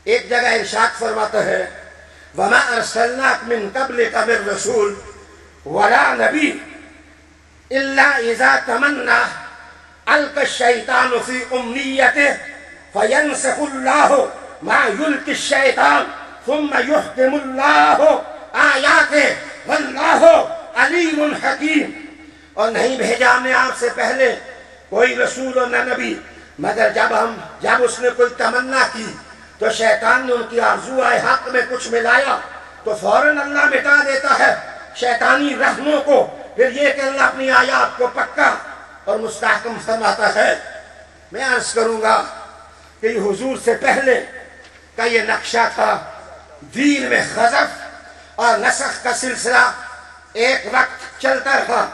ایک جگہ ارشاد فرماتا ہے، وَمَا أَرْسَلْنَاكَ مِن قَبْلِكَ مِن رَّسُولٍ وَلَا نَبِيٍّ إِلَّا إِذَا تَمَنَّىٰ أَلْقَى الشَّيْطَانُ فِي أُمْنِيَّتِهِ فَيَنسَخُ اللَّهُ مَا يُلْقِي الشَّيْطَانُ ثُمَّ يُحْكِمُ اللَّهُ آیاتِهِ وَاللَّهُ عَلِیمٌ حَکِیمٌ۔ اور نہیں بھیجا ہم نے آپ سے پہلے کوئی رسول اور نہ نبی مگر جب اس نے کوئی تمنا کی تو شیطان نے ان کی آرزوئے حق میں کچھ ملایا تو فوراً اللہ مٹا دیتا ہے شیطانی رہنوں کو، پھر یہ کہ اللہ اپنی آیات کو پکا اور مستحکم فرماتا ہے۔ میں عرض کروں گا کہ یہ حضور سے پہلے کا یہ نقشہ تھا، دین میں حذف اور نسخ کا سلسلہ ایک وقت چلتا رہا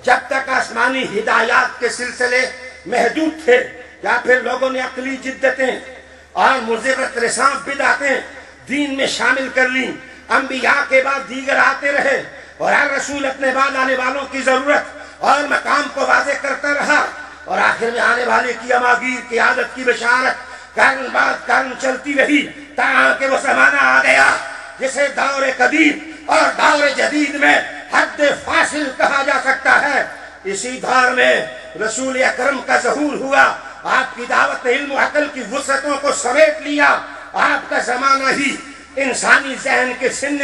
جب تک آسمانی ہدایات کے سلسلے محدود تھے، یا پھر لوگوں نے عقلی جدتیں اور مضرت رساں بدعتیں دین میں شامل کر لیں۔ انبیاء کے بعد دیگر آتے رہے اور ہر رسول اپنے بعد آنے والوں کی ضرورت اور مقام کو واضح کرتا رہا، اور آخر میں آنے والے کی اماگیر قیادت کی بشارت قرن بعد قرن چلتی رہی، تاکہ وہ زمانہ آ گیا جسے دور قدیم اور دور جدید میں حد فاصل کہا جا سکتا ہے۔ اسی دور میں رسول اکرم کا ظہور ہوا، آپ کی دعوت علم و عقل کی وسعتوں کو سمیٹ لیا۔ آپ کا زمانہ ہی انسانی ذہن کے سن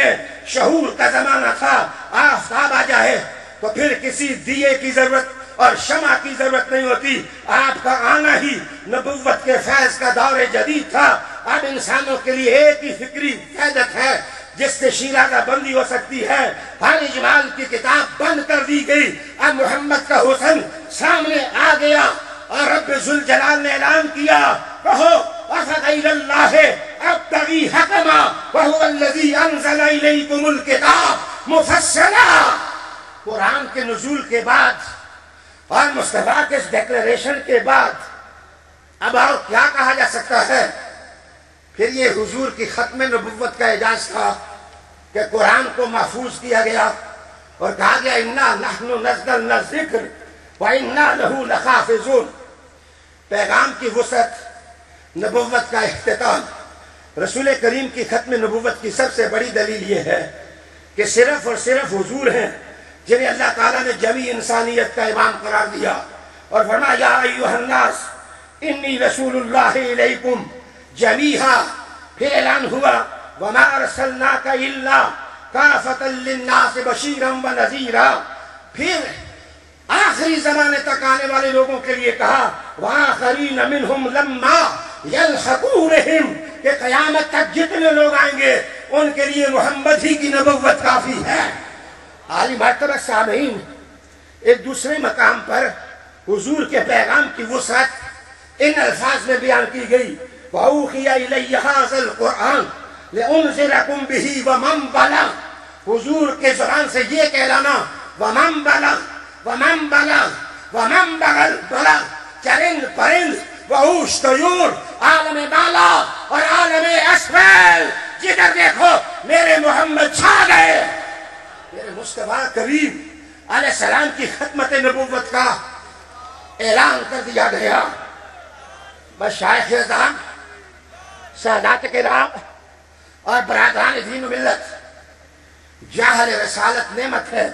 شعور کا زمانہ تھا۔ آفتاب آ جائے تو پھر کسی دیے کی ضرورت اور شمع کی ضرورت نہیں ہوتی، آپ کا آنا ہی نبوت کے فیض کا دور جدید تھا۔ اب انسانوں کے لیے ایک ہی فکری قیادت ہے جس سے شیرازہ بندی ہو سکتی ہے۔ ہر اجمال کی کتاب بند کر دی گئی، اب محمد کا حسن سامنے آ گیا، اور رب ذوالجلال نے اعلان کیا، کہو أَفَغَيْرَ اللَّهِ أَبْتَغِي حَكَمًا وَهُوَ الَّذِي أَنزَلَ إِلَيْكُمُ الْكِتَابَ مُفَصَّلًا۔ قرآن کے نزول کے بعد اور مصطفیٰ کے اس ڈیکلیریشن کے بعد اب اور کیا کہا جا سکتا ہے؟ پھر یہ حضور کی ختم نبوت کا اعجاز تھا کہ قرآن کو محفوظ کیا گیا اور کہا گیا اِنَّا نَحْنُ نَزَّلْنَا الذِّكْرَ وَإِنَّا لَهُ لَحَافِظُونَ۔ پیغام کی وسعت، نبوت کا اختتام۔ رسول کریم کی ختم نبوت کی سب سے بڑی دلیل یہ ہے کہ صرف اور صرف حضور ہیں جنہیں اللہ تعالیٰ نے جمی انسانیت کا امام قرار دیا، اور فرمایا یا ایھا الناس انی رسول اللہ الیکم جمیعا۔ پھر اعلان ہوا وما ارسلناک الا کافۃ للناس بشیرا ونذیرا۔ پھر آخری زمانے تک آنے والے لوگوں کے لیے کہا وآخرین منہم لما یلحقوا بہم، کہ قیامت تک جتنے لوگ آئیں گے ان کے لیے محمد ہی کی نبوت کافی ہے۔ عالی مرتبہ سامعین، ایک دوسرے مقام پر حضور کے پیغام کی وسعت ان الفاظ میں بیان کی گئی وَأُوحِيَ إِلَيَّ هَٰذَا الْقُرْآنُ لِأُنذِرَكُم بِهِ وَمَن بَلَغَ۔ حضور کے زبان سے یہ کہلانا وَمَن بَلَغَ وَمَن بَلَغَ وَمَن بَلَغَ، چرند پرند وحوش طیور، عالم بالا اور عالم اسفل، جدھر دیکھو میرے محمد چھا گئے۔ میرے مصطفیٰ کریم علیہ السلام کی ختمت نبوت کا اعلان کر دیا گیا۔ مشائخ اعظام، سادات کرام اور برادران دین و ملت، جاہل رسالت نعمت ہے۔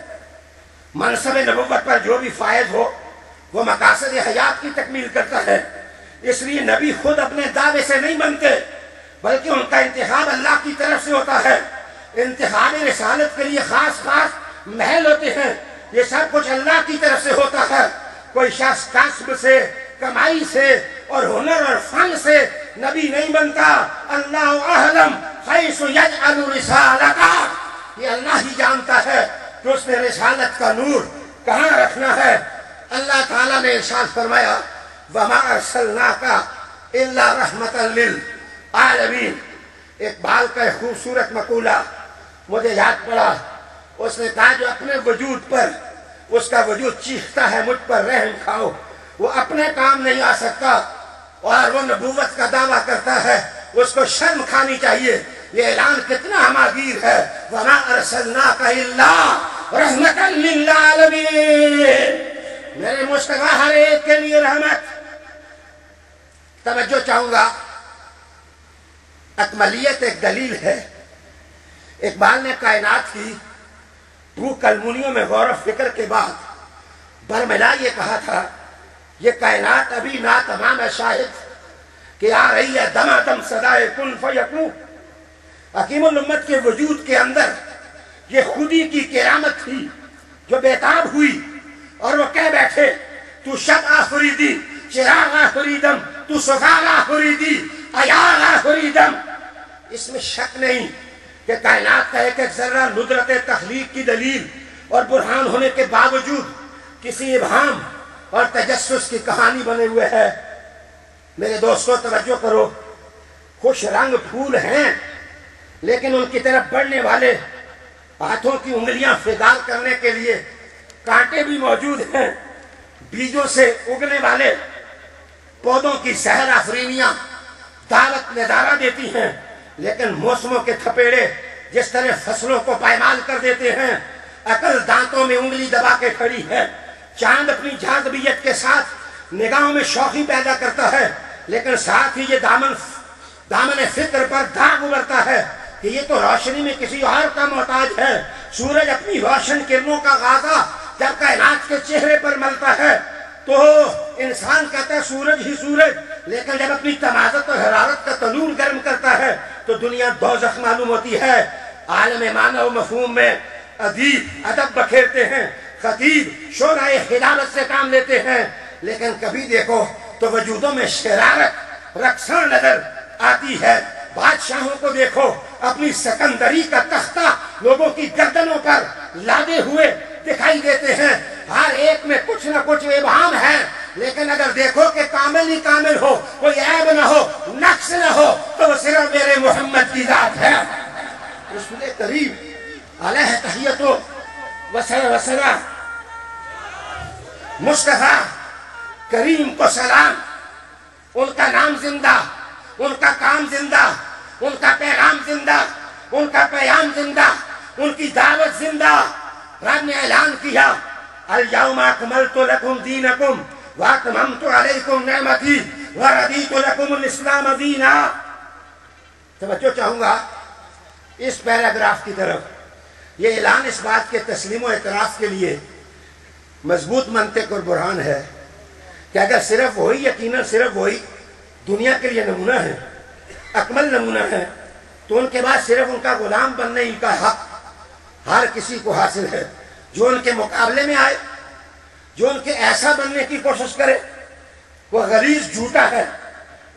منصب نبوت پر جو بھی فائد ہو وہ مقاصد حیات کی تکمیل کرتا ہے، اس لیے نبی خود اپنے دعوے سے نہیں بنتے بلکہ ان کا انتخاب اللہ کی طرف سے ہوتا ہے۔ انتخاب رسالت کے لیے خاص محل ہوتے ہیں، یہ سب کچھ اللہ کی طرف سے ہوتا ہے۔ کوئی شخص کسب سے، کمائی سے اور ہنر اور فن سے نبی نہیں بنتا۔ اللہ اعلم حیث یجعل رسالتہ، یہ اللہ ہی جانتا ہے کہ اس نے رسالت کا نور کہاں رکھنا ہے۔ اللہ تعالیٰ نے ارشاد فرمایا وَمَا أَرْسَلْنَاكَ إِلَّا رَحْمَةً لِلْعَالَمِينَ۔ اقبال کا ایک خوبصورت مقولہ مجھے یاد پڑا، اس نے کہا جو اپنے وجود پر اس کا وجود چیختا ہے مجھ پر رحم کھاؤ، وہ اپنے کام نہیں آ سکتا اور وہ نبوت کا دعویٰ کرتا ہے، اس کو شرم کھانی چاہیے۔ یہ اعلان کتنا ہماگیر ہے، وَمَا أَرْسَلْنَاكَ إِلَّا رَحْمَةً لِلْعَالَمِينَ، میرے مصطفیٰ ہر ایک کے لیے رحمت۔ توجہ چاہوں گا، اکملیت ایک دلیل ہے۔ اقبال نے کائنات کی تو کلمونیوں میں غور و فکر کے بعد برملا یہ کہا تھا یہ کائنات ابھی نا تمام ہے شاہد کہ آ رہی ہے دما دم صدائے کن فیکون۔ حکیم الامت کے وجود کے اندر یہ خودی کی کرامت تھی جو بیتاب ہوئی اور وہ کہہ بیٹھے تو شب آفریدی چراغا خریدم تو سفارا خریدی ایاغا خریدم۔ اس میں شک نہیں کہ کائنات کا ایک ایک ذرہ ندرت تخلیق کی دلیل اور برہان ہونے کے باوجود کسی ابہام اور تجسس کی کہانی بنے ہوئے ہے۔ میرے دوستو توجہ کرو، خوش رنگ پھول ہیں لیکن ان کی طرف بڑھنے والے ہاتھوں کی انگلیاں فگار کرنے کے لیے کانٹے بھی موجود ہیں۔ بیجوں سے اگنے والے پودوں کی سحر آفرینیاں دعوت نظارہ دیتی ہیں، لیکن موسموں کے تھپیڑے جس طرح فصلوں کو پائمال کر دیتے ہیں، عقل دانتوں میں انگلی دبا کے کھڑی ہے۔ چاند اپنی جاذبیت کے ساتھ نگاہوں میں شوخی پیدا کرتا ہے، لیکن ساتھ ہی یہ دامن فکر پر داغ ابھرتا ہے کہ یہ تو روشنی میں کسی اور کا محتاج ہے۔ سورج اپنی روشن کرنوں کا غازہ جب کائنات کے چہرے پر ملتا ہے تو انسان کہتا ہے سورج ہی سورج، لیکن جب اپنی تمازت اور حرارت کا تنور گرم کرتا ہے تو دنیا دوزخ معلوم ہوتی ہے۔ عالم معنی و مفہوم میں ادیب ادب بکھیرتے ہیں، خطیب شعرائے خلافت سے کام لیتے ہیں، لیکن کبھی دیکھو تو وجودوں میں شرارت رقصاں نظر آتی ہے۔ بادشاہوں کو دیکھو اپنی سکندری کا تختہ لوگوں کی گردنوں پر لادے ہوئے دکھائی دیتے ہیں۔ ہر ایک میں کچھ نہ کچھ ابہام ہے، لیکن اگر دیکھو کہ کامل ہی کامل ہو، کوئی عیب نہ ہو، نقص نہ ہو، تو وہ صرف میرے محمد کی ذات ہے۔ رسول کریم علیہ تحیت و سلام، مصطفیٰ کریم کو سلام، ان کا نام زندہ، ان کا کام زندہ، ان کا پیغام زندہ، ان کا پیام زندہ، ان کی دعوت زندہ۔ رب نے اعلان کیا الیوم اکملت لکم دینکم واتممت علیکم نعمتی ورضیت لکم الاسلام دینا۔ توجہ چاہوں گا اس پیراگراف کی طرف۔ یہ اعلان اس بات کے تسلیم و اعتراف کے لیے مضبوط منطق اور برہان ہے کہ اگر صرف وہی، یقیناً صرف وہی دنیا کے لیے نمونہ ہے، اکمل نمونہ ہے، تو ان کے بعد صرف ان کا غلام بننے ہی کا حق ہر کسی کو حاصل ہے۔ جو ان کے مقابلے میں آئے، جو ان کے ایسا بننے کی کوشش کرے، وہ غلیظ جھوٹا ہے،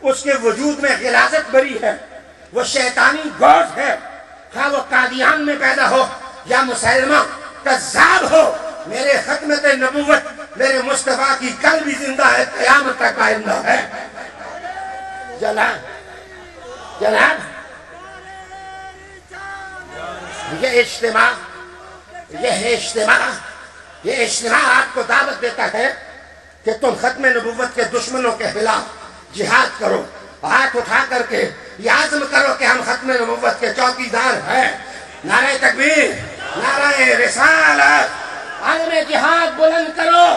اس کے وجود میں غلاظت بری ہے، وہ شیطانی گوز ہے، خواہ وہ قادیان میں پیدا ہو یا مسلمہ کذاب ہو۔ میرے ختمت نبوت میرے مصطفیٰ کی کل بھی زندہ ہے، قیامت تک آئندہ ہے۔ جناب یہ اجتماع آپ کو دعوت دیتا ہے کہ تم ختم نبوت کے دشمنوں کے خلاف جہاد کرو، ہاتھ اٹھا کر کے یہ عزم کرو کہ ہم ختم نبوت کے چوکیدار ہیں۔ نعرہ تکبیر، نعرہ رسالت، عالم جہاد بلند کرو۔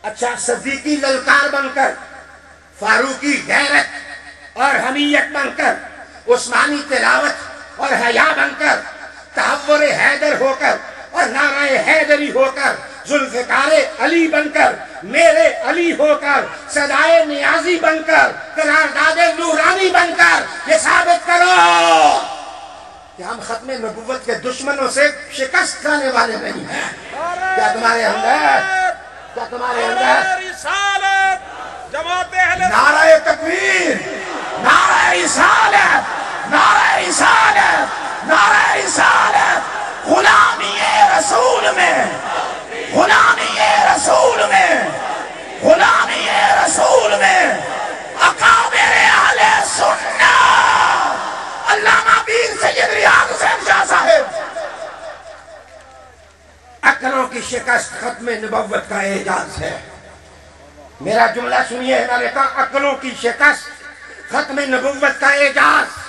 اچھا، صدیقی للکار بن کر، فاروقی غیرت اور حمیت بن کر، عثمانی تلاوت اور حیا بن کر، تحور حیدر ہو کر اور نعرہ حیدری ہو کر، ذوالفقار علی بن کر، میرے علی ہو کر، صدائے نیازی بن کر، قرارداد نورانی بن کر یہ ثابت کرو کہ ہم ختم نبوت کے دشمنوں سے شکست کھانے والے نہیں ہیں۔ کیا تمہارے اندر نعرہ تکبیر، نعرہ رسالت، نعرہ رسالت، نعرہ رسالت، غلامی رسول میں، غلامی رسول میں، غلامی رسول میں، اکابر اہل سنت، علامہ پیر سید ریاض حسین شاہ صاحب۔ عقلوں کی شکست ختم نبوت کا اعجاز ہے۔ میرا جملہ سنیے، میں نے کہا عقلوں کی شکست ختم نبوت کا اعجاز۔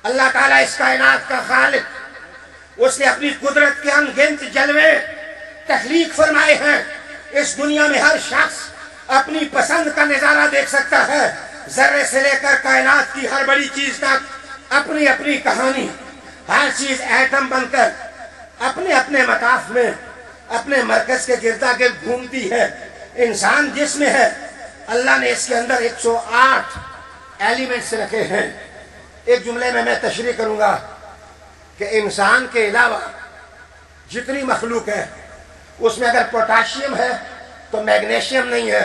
اللہ تعالیٰ اس کائنات کا خالق، اس نے اپنی قدرت کے انگنت جلوے تخلیق فرمائے ہیں۔ اس دنیا میں ہر شخص اپنی پسند کا نظارہ دیکھ سکتا ہے، ذرے سے لے کر کائنات کی ہر بڑی چیز تک اپنی اپنی کہانی، ہر چیز ایٹم بن کر اپنے اپنے مطاف میں اپنے مرکز کے گردا گرد گھومتی ہے۔ انسان جس میں ہے، اللہ نے اس کے اندر 108 ایلیمنٹس رکھے ہیں۔ ایک جملے میں تشریح کروں گا کہ انسان کے علاوہ جتنی مخلوق ہے اس میں اگر پوٹاشیم ہے تو میگنیشیم نہیں ہے،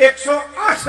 108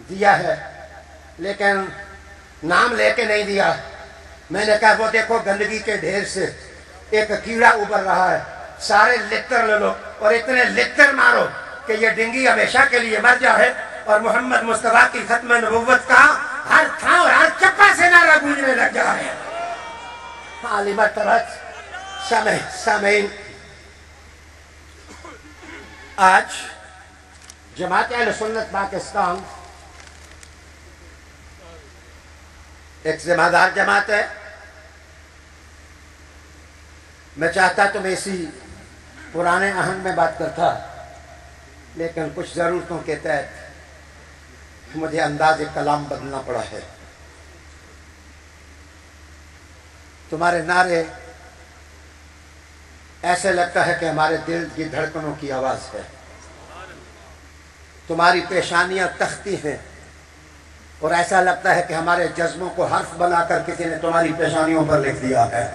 دیا ہے لیکن نام لے کے نہیں دیا. میں نے کہا وہ دیکھو گندگی کے ڈھیر سے ایک کیڑا ابھر رہا ہے, سارے لتر لے لو اور اتنے لتر مارو کہ یہ ڈنگی ہمیشہ کے لیے مر جائے اور محمد مصطفیٰ کی ختم نبوت کا ہر تھا اور ہر چپا سے نعرہ گونجنے لگ جائے. عالی مرتبت سامعین, آج جماعت اہل سنت پاکستان ایک ذمہ دار جماعت ہے. میں چاہتا تو میں اسی پرانے آہنگ میں بات کرتا, لیکن کچھ ضرورتوں کے تحت مجھے انداز کلام بدلنا پڑا ہے. تمہارے نعرے ایسے لگتا ہے کہ ہمارے دل کی دھڑکنوں کی آواز ہے. تمہاری پیشانیاں تختی ہیں اور ایسا لگتا ہے کہ ہمارے جذبوں کو حرف بنا کر کسی نے تمہاری پیشانیوں پر لکھ دیا ہے.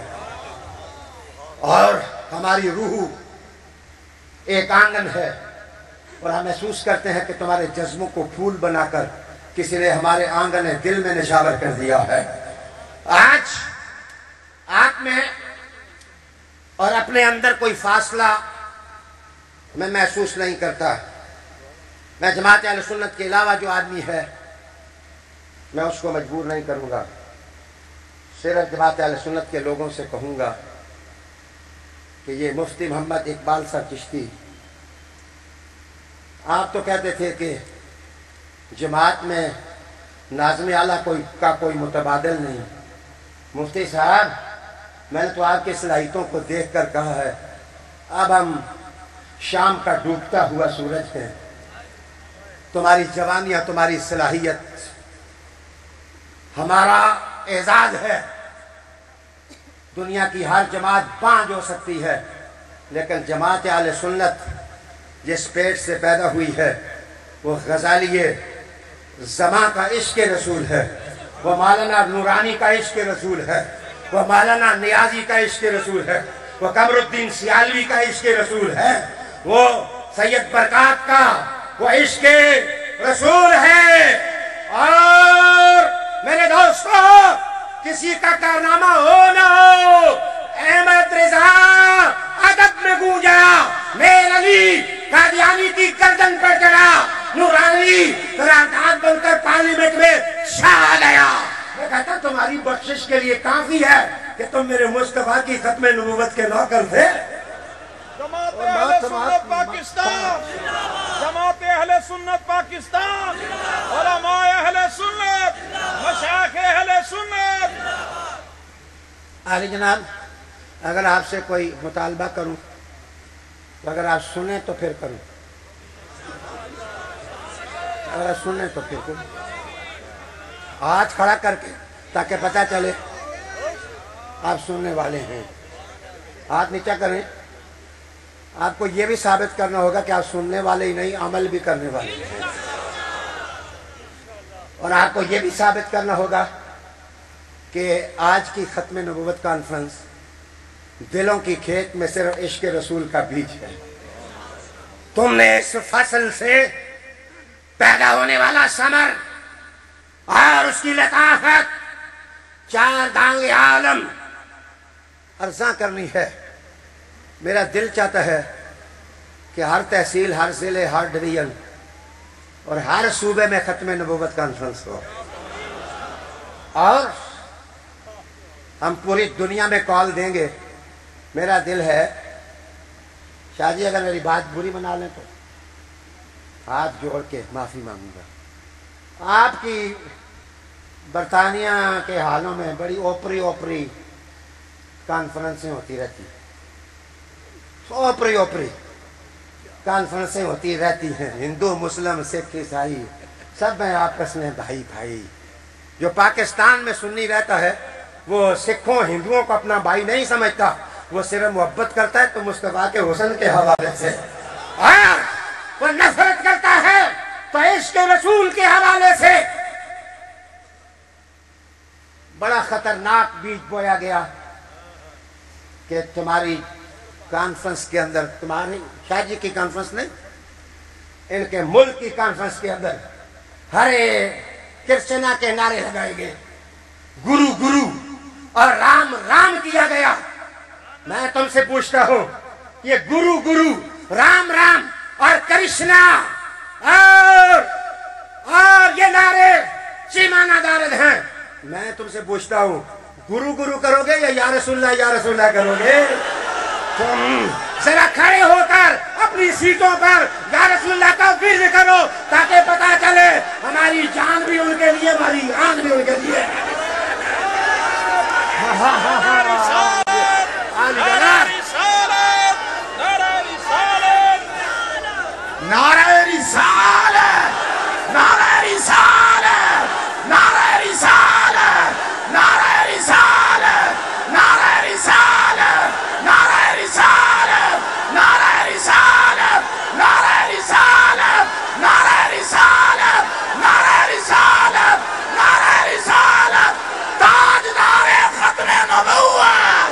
اور ہماری روح ایک آنگن ہے اور ہم محسوس کرتے ہیں کہ تمہارے جذبوں کو پھول بنا کر کسی نے ہمارے آنگن دل میں نشاور کر دیا ہے. آج آپ میں اور اپنے اندر کوئی فاصلہ میں محسوس نہیں کرتا. میں جماعت اہل سنت کے علاوہ جو آدمی ہے میں اس کو مجبور نہیں کروں گا. صرف جماعت اہل سنت کے لوگوں سے کہوں گا کہ یہ مفتی محمد اقبال صاحب چشتی, آپ تو کہتے تھے کہ جماعت میں ناظم اعلیٰ کا کوئی متبادل نہیں. مفتی صاحب, میں نے تو آپ کی صلاحیتوں کو دیکھ کر کہا ہے اب ہم شام کا ڈوبتا ہوا سورج ہیں. تمہاری جوانیاں, تمہاری صلاحیت ہمارا اعزاز ہے. دنیا کی ہر جماعت بانج ہو سکتی ہے, لیکن جماعت اہل سنت جس پیٹ سے پیدا ہوئی ہے وہ غزالی زماں کا عشق رسول ہے, وہ مولانا نورانی کا عشق رسول ہے, وہ مولانا نیازی کا عشق رسول ہے, وہ قمر الدین سیالوی کا عشق رسول ہے, وہ سید برکات کا وہ عشق رسول ہے. اور میرے دوستو, کسی کا کارنامہ ہو نہ ہو, احمد رضا ادب میں گونجا, میر علی قادیانی کی گردن پر چڑھا, نورانی قرارداد بن کر پارلیمنٹ میں چھا گیا. میں کہتا تمہاری بخشش کے لیے کافی ہے کہ تم میرے مصطفیٰ کی ختم نبوت کے نوکر تھے. جماعت اہل سنت پاکستان, جماعت اہل سنت پاکستان, علماء اہل سنت, مشائخ اہل سنت. عالی جناب, اگر آپ سے کوئی مطالبہ کروں تو اگر آپ سنیں تو پھر کروں, اگر آپ سنیں تو پھر کروں. ہاتھ کھڑا کر کے تاکہ پتہ چلے آپ سننے والے ہیں. ہاتھ نیچا کریں. آپ کو یہ بھی ثابت کرنا ہوگا کہ آپ سننے والے ہی نہیں, عمل بھی کرنے والے ہیں. اور آپ کو یہ بھی ثابت کرنا ہوگا کہ آج کی ختم نبوت کانفرنس دلوں کی کھیت میں صرف عشق رسول کا بیج ہے. تم نے اس فصل سے پیدا ہونے والا ثمر اور اس کی لطافت چار دانگ عالم ارزاں کرنی ہے. میرا دل چاہتا ہے کہ ہر تحصیل, ہر ضلع, ہر ڈویژن اور ہر صوبے میں ختم نبوت کانفرنس ہو, اور ہم پوری دنیا میں کال دیں گے. میرا دل ہے, شاہ جی اگر میری بات بری بنا لیں تو ہاتھ جوڑ کے معافی مانگوں گا. آپ کی برطانیہ کے حالوں میں بڑی اوپری کانفرنسیں ہوتی رہتی, اوپری کانفرنسیں ہوتی رہتی ہیں. ہندو, مسلم, سکھ, عیسائی سب میں آپس میں بھائی. جو پاکستان میں سنی رہتا ہے وہ سکھوں, ہندوؤں کو اپنا بھائی نہیں سمجھتا, وہ صرف محبت کرتا ہے تو مصطفیٰ کے حسن کے حوالے سے, اور وہ نفرت کرتا ہے تو عشق رسول کے حوالے سے. بڑا خطرناک بیج بویا گیا کہ تمہاری کانفرنس کے اندر, تمہاری شاہ جی کی کانفرنس نہیں, ان کے ملک کی کانفرنس کے اندر ہرے کرشنا کے نعرے لگائے گئے، گرو گرو اور رام رام کیا گیا۔ میں تم سے پوچھتا ہوں، یہ گرو گرو، رام رام اور کرشنا اور یہ نعرے چیمانہ دارد ہیں، میں تم سے پوچھتا ہوں گرو گرو کرو گے یا رسول اللہ کرو گے؟ تم ذرا کھڑے ہو کر اپنی سیٹوں پر یا رسول اللہ کا ذکر کرو تاکہ پتا چلے ہماری جان بھی ان کے لیے، ہماری جان بھی ان کے لیے۔ نعرہ رسالت، نعرہ رسالت، نعرہ رسالت، نعرہ رسالت، نعرہ رسالت، نعرہ رسالت، نعرہ رسالت، نعرہ رسالت، نعرہ رسالت، نعرہ رسالت، نعرہ رسالت، تاجدار ختم نبوت۔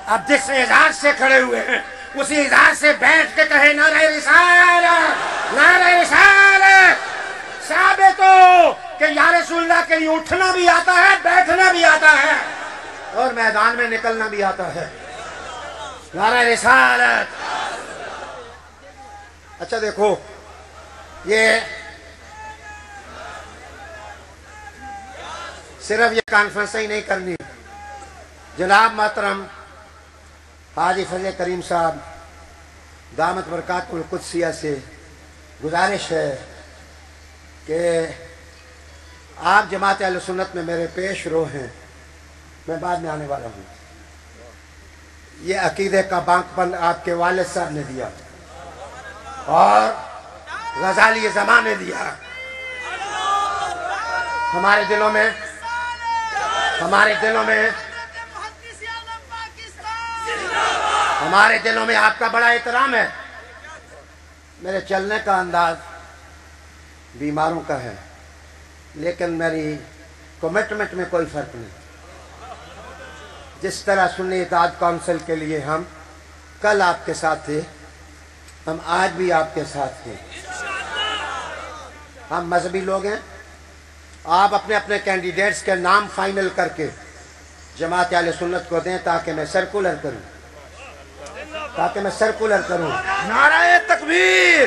اب جس اعزاز سے کھڑے ہوئے ہیں اسی اعزاز سے بیٹھ کے کہیں نعرہ رسالت، نعرہ رسالت۔ ثابت ہو کہ یا رسول اللہ کے لیے اٹھنا بھی آتا ہے، بیٹھنا بھی آتا ہے اور میدان میں نکلنا بھی آتا ہے۔ نعرہ رسالت۔ اچھا دیکھو، یہ صرف یہ کانفرنس ہی نہیں کرنی، جناب محترم حاجی فضل کریم صاحب دامت برکاتہ القدسیہ سے گزارش ہے کہ آپ جماعت اہل سنت میں میرے پیش رو ہیں، میں بعد میں آنے والا ہوں۔ یہ عقیدے کا بانک پن آپ کے والد صاحب نے دیا اور غزالی زمان نے دیا۔ ہمارے دلوں میں آپ کا بڑا احترام ہے۔ میرے چلنے کا انداز بیماروں کا ہے لیکن میری کمٹمنٹ میں کوئی فرق نہیں۔ جس طرح سنی اطاعت کونسل کے لیے ہم کل آپ کے ساتھ تھے، ہم آج بھی آپ کے ساتھ ہیں۔ ہم مذہبی لوگ ہیں۔ آپ اپنے اپنے کینڈیڈیٹس کے نام فائنل کر کے جماعت اہل سنت کو دیں تاکہ میں سرکولر کروں۔ نعرہ تکبیر،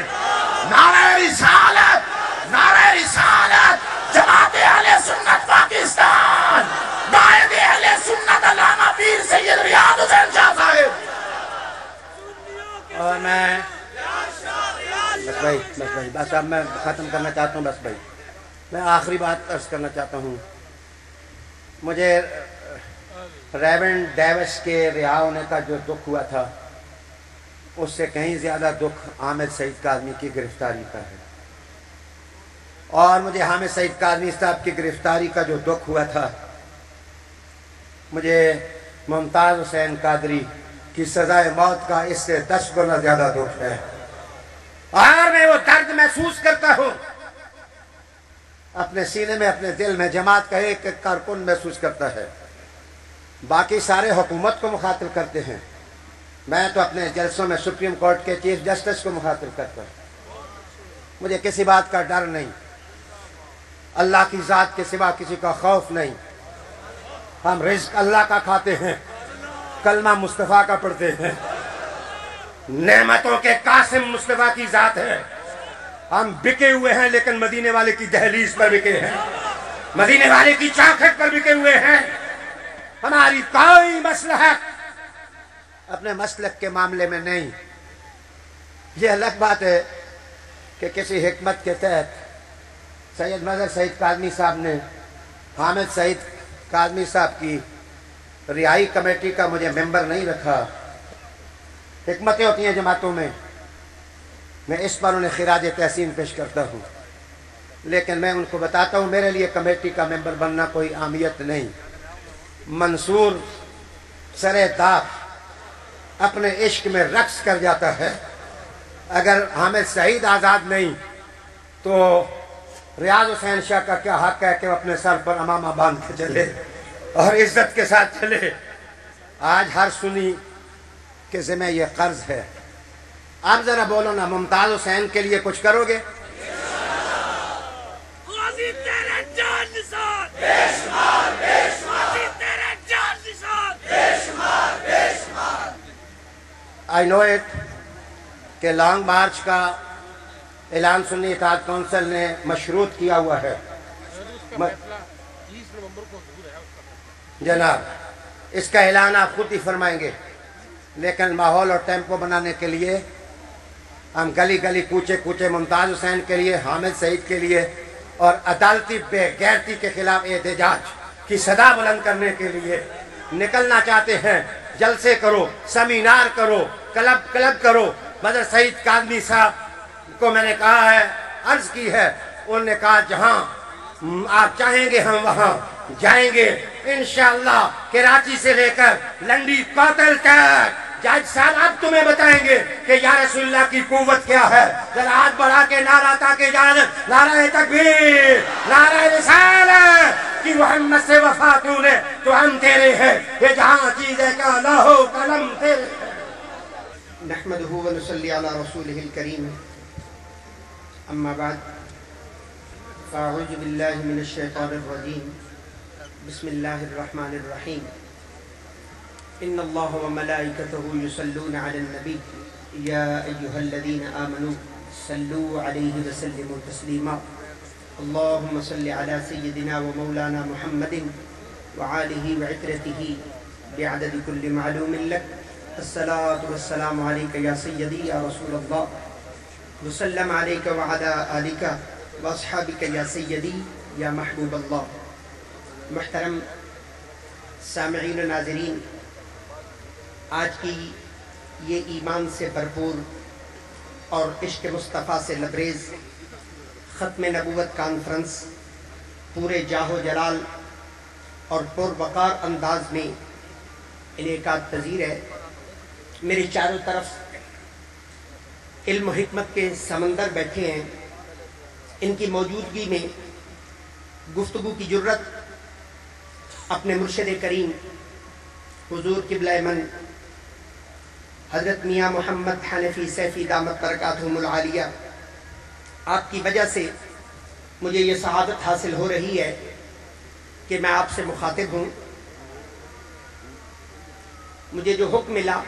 نعرہ رسالت، نعرہ رسالت، جماعت اہل سنت پاکستان، قائد اہل سنت علامہ پیر سید ریاض حسین شاہ صاحب۔ اور میں بس اب میں ختم کرنا چاہتا ہوں۔ بس بھائی میں آخری بات عرض کرنا چاہتا ہوں۔ مجھے ریورنڈ ڈیوس کے رہا ہونے کا جو دکھ ہوا تھا اس سے کہیں زیادہ دکھ حامد سعید کاظمی کی گرفتاری کا ہے، اور مجھے حامد سعید کاظمی صاحب کی گرفتاری کا جو دکھ ہوا تھا، مجھے ممتاز حسین قادری کی سزائے موت کا اس سے 10 گنا زیادہ دکھ ہے، اور میں وہ درد محسوس کرتا ہوں اپنے سینے میں، اپنے دل میں۔ جماعت کا ایک کارکن محسوس کرتا ہے، باقی سارے حکومت کو مخاطب کرتے ہیں، میں تو اپنے جلسوں میں سپریم کورٹ کے چیف جسٹس کو مخاطب کرتا ہوں۔ مجھے کسی بات کا ڈر نہیں، اللہ کی ذات کے سوا کسی کا خوف نہیں۔ ہم رزق اللہ کا کھاتے ہیں، کلمہ مصطفیٰ کا پڑھتے ہیں، نعمتوں کے قاسم مصطفیٰ کی ذات ہے۔ ہم بکے ہوئے ہیں لیکن مدینے والے کی دہلیز پر بکے ہیں، مدینے والے کی چاکھٹ پر بکے ہوئے ہیں۔ ہماری کوئی مصلحت اپنے مسلک کے معاملے میں نہیں۔ یہ الگ بات ہے کہ کسی حکمت کے تحت سید مظہر سعید کاظمی صاحب نے حامد سعید کاظمی صاحب کی رہائی کمیٹی کا مجھے ممبر نہیں رکھا۔ حکمتیں ہوتی ہیں جماعتوں میں، میں اس پر انہیں خراج تحسین پیش کرتا ہوں، لیکن میں ان کو بتاتا ہوں میرے لیے کمیٹی کا ممبر بننا کوئی اہمیت نہیں۔ منصور سرے داغ اپنے عشق میں رقص کر جاتا ہے، اگر حامد سعید آزاد نہیں تو ریاض حسین شاہ کا کیا حق ہے کہ وہ اپنے سر پر امامہ باندھ کے چلے اور عزت کے ساتھ چلے؟ آج ہر سنی کے ذمہ یہ قرض ہے۔ آپ ذرا بولو نا، ممتاز حسین کے لیے کچھ کرو گے؟ I know it کہ لانگ مارچ کا اعلان سنی اتحاد کونسل نے مشروط کیا ہوا ہے جناب، اس کا اعلان آپ خود ہی فرمائیں گے، لیکن ماحول اور ٹیمپو بنانے کے لیے ہم گلی گلی کوچے کوچے ممتاز حسین کے لیے، حامد سعید کے لیے اور عدالتی بے غیرتی کے خلاف احتجاج کی صدا بلند کرنے کے لیے نکلنا چاہتے ہیں۔ جلسے کرو، سیمینار کرو، کلب کرو۔ بدر سعید کاظمی صاحب کو میں نے کہا ہے، عرض کی ہے، انہوں نے کہا جہاں آپ چاہیں گے ہم وہاں جائیں گے انشاءاللہ، کراچی سے لے کر لنڈی کوتل تک۔ جج صاحب اب تمہیں بتائیں گے کہ یا رسول اللہ کی قوت کیا ہے۔ ذرا ہاتھ بڑھا کے نعرہ تاکہ اجازت، نعرہ تکبیر، نعرہ رسالت کہ محمد سے وفا تو نے تو ہم تیرے ہیں، یہ جہاں چیزیں کا لوح و قلم تیرے۔ نحمدہ و نصلی علی رسولہ الکریم، اما بعد فاعوذ باللہ من الشیطان الرجیم، بسم اللہ الرحمن الرحیم۔ ان اللہ وملائکتہ یصلون علی النبی یا ایہا الذین آمنوا صلوا علیہ وسلموا تسلیما۔ اللہم صل علی سیدنا و مولانا محمد وآلہ وعترتہ بعدد کل معلوم لک۔ الصلاة والسلام علیکہ یا سیدی یا رسول اللہ، وسلم علیکہ وعلی آلکہ واصحابکہ یا سیدی یا محبوب اللہ۔ محترم سامعین و ناظرین، آج کی یہ ایمان سے بھرپور اور عشق مصطفیٰ سے لبریز ختم نبوت کانفرنس پورے جاہ و جلال اور پروقار انداز میں انعقاد پذیر ہے۔ میرے چاروں طرف علم و حکمت کے سمندر بیٹھے ہیں، ان کی موجودگی میں گفتگو کی جرت اپنے مرشد کریم حضور قبلہ من حضرت میاں محمد حنفی سیفی دامت برکاتہم العالیہ، آپ کی وجہ سے مجھے یہ سعادت حاصل ہو رہی ہے کہ میں آپ سے مخاطب ہوں۔ مجھے جو حکم ملا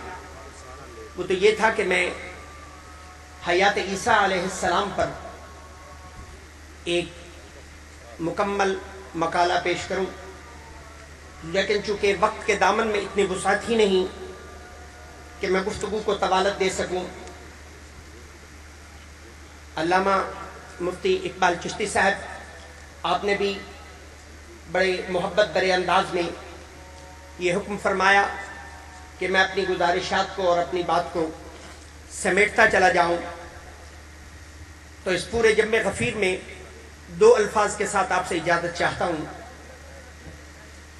وہ تو یہ تھا کہ میں حیات عیسیٰ علیہ السلام پر ایک مکمل مقالہ پیش کروں، لیکن چونکہ وقت کے دامن میں اتنی وسعت ہی نہیں کہ میں گفتگو کو طوالت دے سکوں، علامہ مفتی اقبال چشتی صاحب آپ نے بھی بڑے محبت بھرے انداز میں یہ حکم فرمایا کہ میں اپنی گزارشات کو اور اپنی بات کو سمیٹتا چلا جاؤں، تو اس پورے جمع غفیر میں دو الفاظ کے ساتھ آپ سے اجازت چاہتا ہوں۔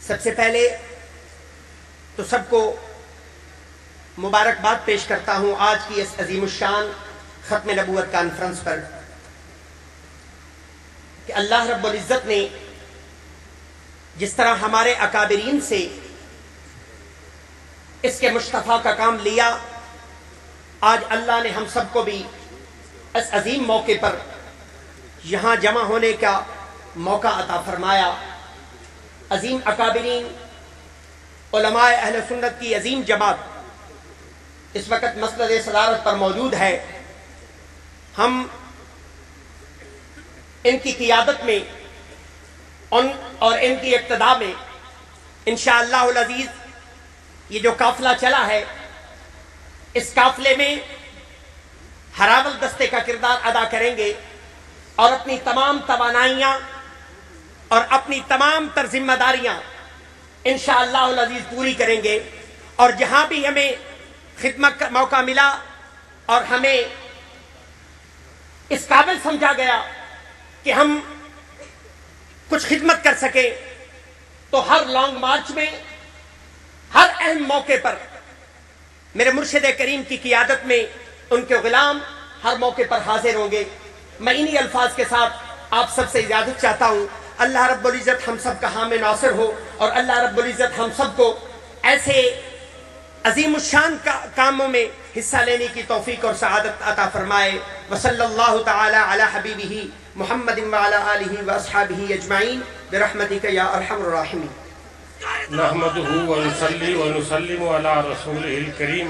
سب سے پہلے تو سب کو مبارکباد پیش کرتا ہوں آج کی اس عظیم الشان ختم نبوت کانفرنس پر، کہ اللہ رب العزت نے جس طرح ہمارے اکابرین سے اس کے مصطفیٰ کا کام لیا، آج اللہ نے ہم سب کو بھی اس عظیم موقع پر یہاں جمع ہونے کا موقع عطا فرمایا۔ عظیم اکابرین علماء اہل سنت کی عظیم جماعت اس وقت مسند صدارت پر موجود ہے۔ ہم ان کی قیادت میں اور ان کی اقتداء میں انشاءاللہ العزیز یہ جو قافلہ چلا ہے، اس قافلے میں ہراول دستے کا کردار ادا کریں گے اور اپنی تمام توانائیاں اور اپنی تمام تر ذمہ داریاں انشاءاللہ العزیز پوری کریں گے، اور جہاں بھی ہمیں خدمت کا موقع ملا اور ہمیں اس قابل سمجھا گیا کہ ہم کچھ خدمت کر سکیں، تو ہر لانگ مارچ میں ہر اہم موقع پر میرے مرشد کریم کی قیادت میں ان کے غلام ہر موقع پر حاضر ہوں گے۔ میں انہی الفاظ کے ساتھ آپ سب سے اجازت چاہتا ہوں۔ اللہ رب العزت ہم سب کا حامی ناصر ہو، اور اللہ رب العزت ہم سب کو ایسے عظیم الشان کاموں میں حصہ لینے کی توفیق اور سعادت عطا فرمائے۔ وصلی اللہ تعالی علی حبیبہ محمد وعلی آلہ واصحابہ اجمعین برحمتک یا ارحم الراحمین۔ نحمدہ ونصلی ونسلم علی رسولہ الکریم،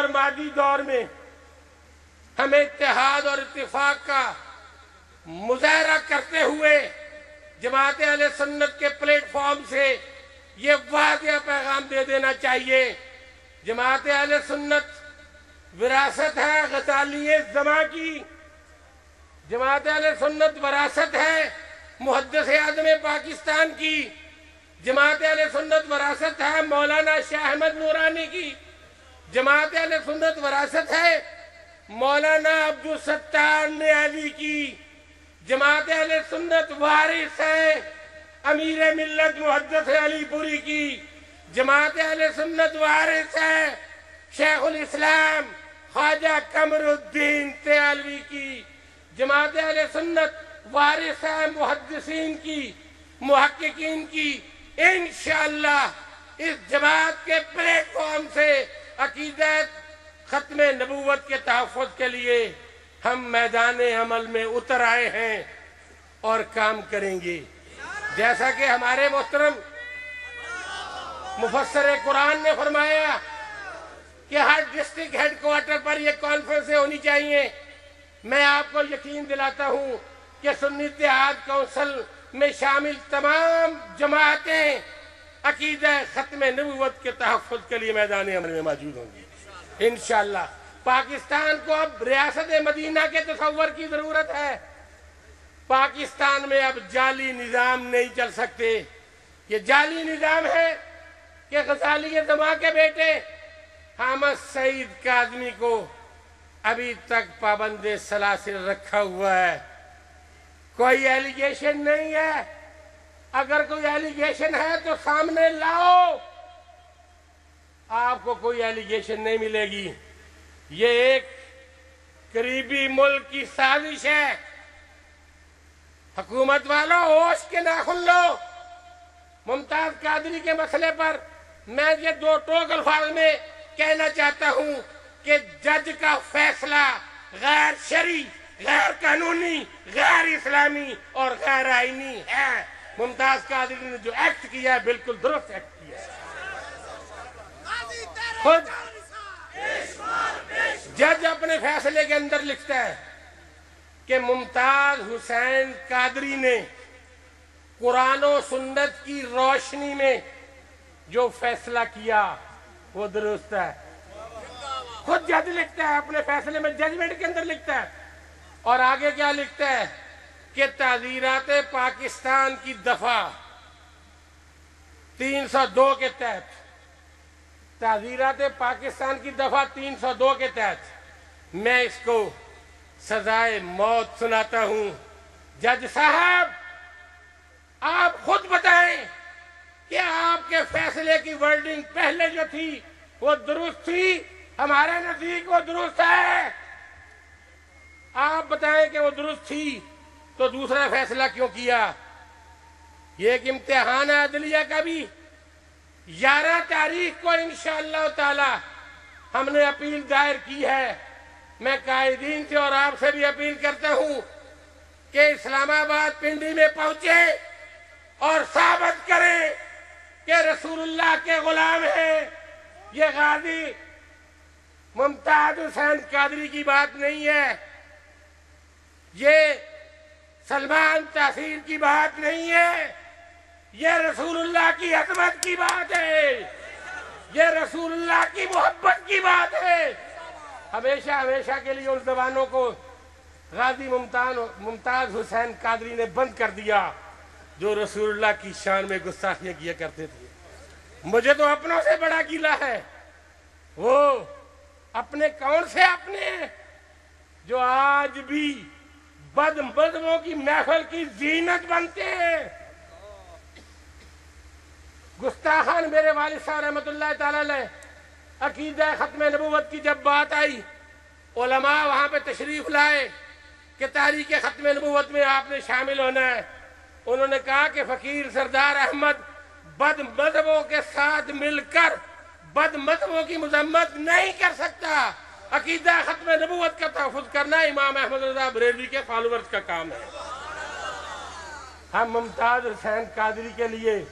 اور مادی دور میں ہمیں اتحاد اور اتفاق کا مظاہرہ کرتے ہوئے جماعت اہل سنت کے پلیٹ فارم سے یہ واضح پیغام دے دینا چاہیے، جماعت اہل سنت وراثت ہے غزالی زماں کی، جماعت اہل سنت وراثت ہے محدث اعظم پاکستان کی، جماعت اہل سنت وراثت ہے مولانا شاہ احمد نورانی کی، جماعت اہل سنت وراثت ہے مولانا عبدالستار نیازی کی، جماعت اہل سنت وارث ہے امیر ملت محدث علی پوری کی، جماعت اہل سنت وارث ہے شیخ الاسلام خواجہ قمر الدین تیالوی کی، جماعت اہل سنت وارث ہے محدثین کی، محققین کی۔ انشاءاللہ اس جماعت کے پلیٹ فارم سے عقیدہ ختم نبوت کے تحفظ کے لیے ہم میدان عمل میں اتر آئے ہیں اور کام کریں گے۔ جیسا کہ ہمارے محترم مفسر قرآن نے فرمایا کہ ہر ڈسٹرکٹ ہیڈ کوارٹر پر یہ کانفرنسیں ہونی چاہیے، میں آپ کو یقین دلاتا ہوں کہ سنی اتحاد کونسل میں شامل تمام جماعتیں عقیدہ ختم نبوت کے تحفظ کے لیے میدان عمل میں موجود ہوں گی انشاءاللہ۔ پاکستان کو اب ریاست مدینہ کے تصور کی ضرورت ہے۔ پاکستان میں اب جعلی نظام نہیں چل سکتے۔ یہ جعلی نظام ہے کہ غزالی زماں کے بیٹے حامد سعید کاظمی کو ابھی تک پابند سلاسل رکھا ہوا ہے، کوئی ایلیگیشن نہیں ہے۔ اگر کوئی ایلیگیشن ہے تو سامنے لاؤ، آپ کو کوئی ایلیگیشن نہیں ملے گی۔ یہ ایک قریبی ملک کی سازش ہے۔ حکومت والوں ہوش کے ناخن لو۔ ممتاز قادری کے مسئلے پر میں یہ دو ٹوک الفاظ میں کہنا چاہتا ہوں کہ جج کا فیصلہ غیر شرعی، غیر قانونی، غیر اسلامی اور غیر آئینی ہے۔ ممتاز قادری نے جو ایکٹ کیا ہے بالکل درست ایکٹ کیا ہے۔ خود جج اپنے فیصلے کے اندر لکھتا ہے کہ ممتاز حسین قادری نے قرآن و سنت کی روشنی میں جو فیصلہ کیا وہ درست ہے۔ خود جج لکھتا ہے اپنے فیصلے میں، ججمنٹ کے اندر لکھتا ہے، اور آگے کیا لکھتا ہے کہ تعزیرات پاکستان کی دفعہ 302 کے تحت، تعزیرات پاکستان کی دفعہ 302 کے تحت میں اس کو سزائے موت سناتا ہوں۔ جج صاحب آپ خود بتائیں کہ آپ کے فیصلے کی ورڈنگ پہلے جو تھی وہ درست تھی؟ ہمارے نزدیک وہ درست ہے۔ آپ بتائیں کہ وہ درست تھی تو دوسرا فیصلہ کیوں کیا؟ یہ ایک امتحان ہے عدلیہ کا بھی۔ 11 تاریخ کو انشاءاللہ تعالی ہم نے اپیل دائر کی ہے۔ میں قائدین سے اور آپ سے بھی اپیل کرتا ہوں کہ اسلام آباد پنڈی میں پہنچے اور ثابت کریں کہ رسول اللہ کے غلام ہیں۔ یہ غازی ممتاز حسین قادری کی بات نہیں ہے، یہ سلمان تحصیل کی بات نہیں ہے، یہ رسول اللہ کی عظمت کی بات ہے، یہ رسول اللہ کی محبت کی بات ہے۔ ہمیشہ ہمیشہ کے لیے ان زبانوں کو غازی ممتاز حسین قادری نے بند کر دیا جو رسول اللہ کی شان میں گستاخیاں کیا کرتے تھے۔ مجھے تو اپنوں سے بڑا گیلا ہے، وہ اپنے کون سے اپنے جو آج بھی بد مذہبوں کی محفل کی زینت بنتے ہیں۔ گستاخان میرے والد صاحب رحمۃ اللہ تعالی علیہ، عقیدہ ختم نبوت کی جب بات آئی، علماء وہاں پہ تشریف لائے کہ تاریخ ختم نبوت میں آپ نے شامل ہونا ہے۔ انہوں نے کہا کہ فقیر سردار احمد بد مذہبوں کے ساتھ مل کر بد مذہبوں کی مذمت نہیں کر سکتا۔ عقیدہ ختم نبوت کا تحفظ کرنا امام احمد رضا بریلوی کے فالوورز کا کام ہے۔ ہم ممتاز حسین قادری کے لیے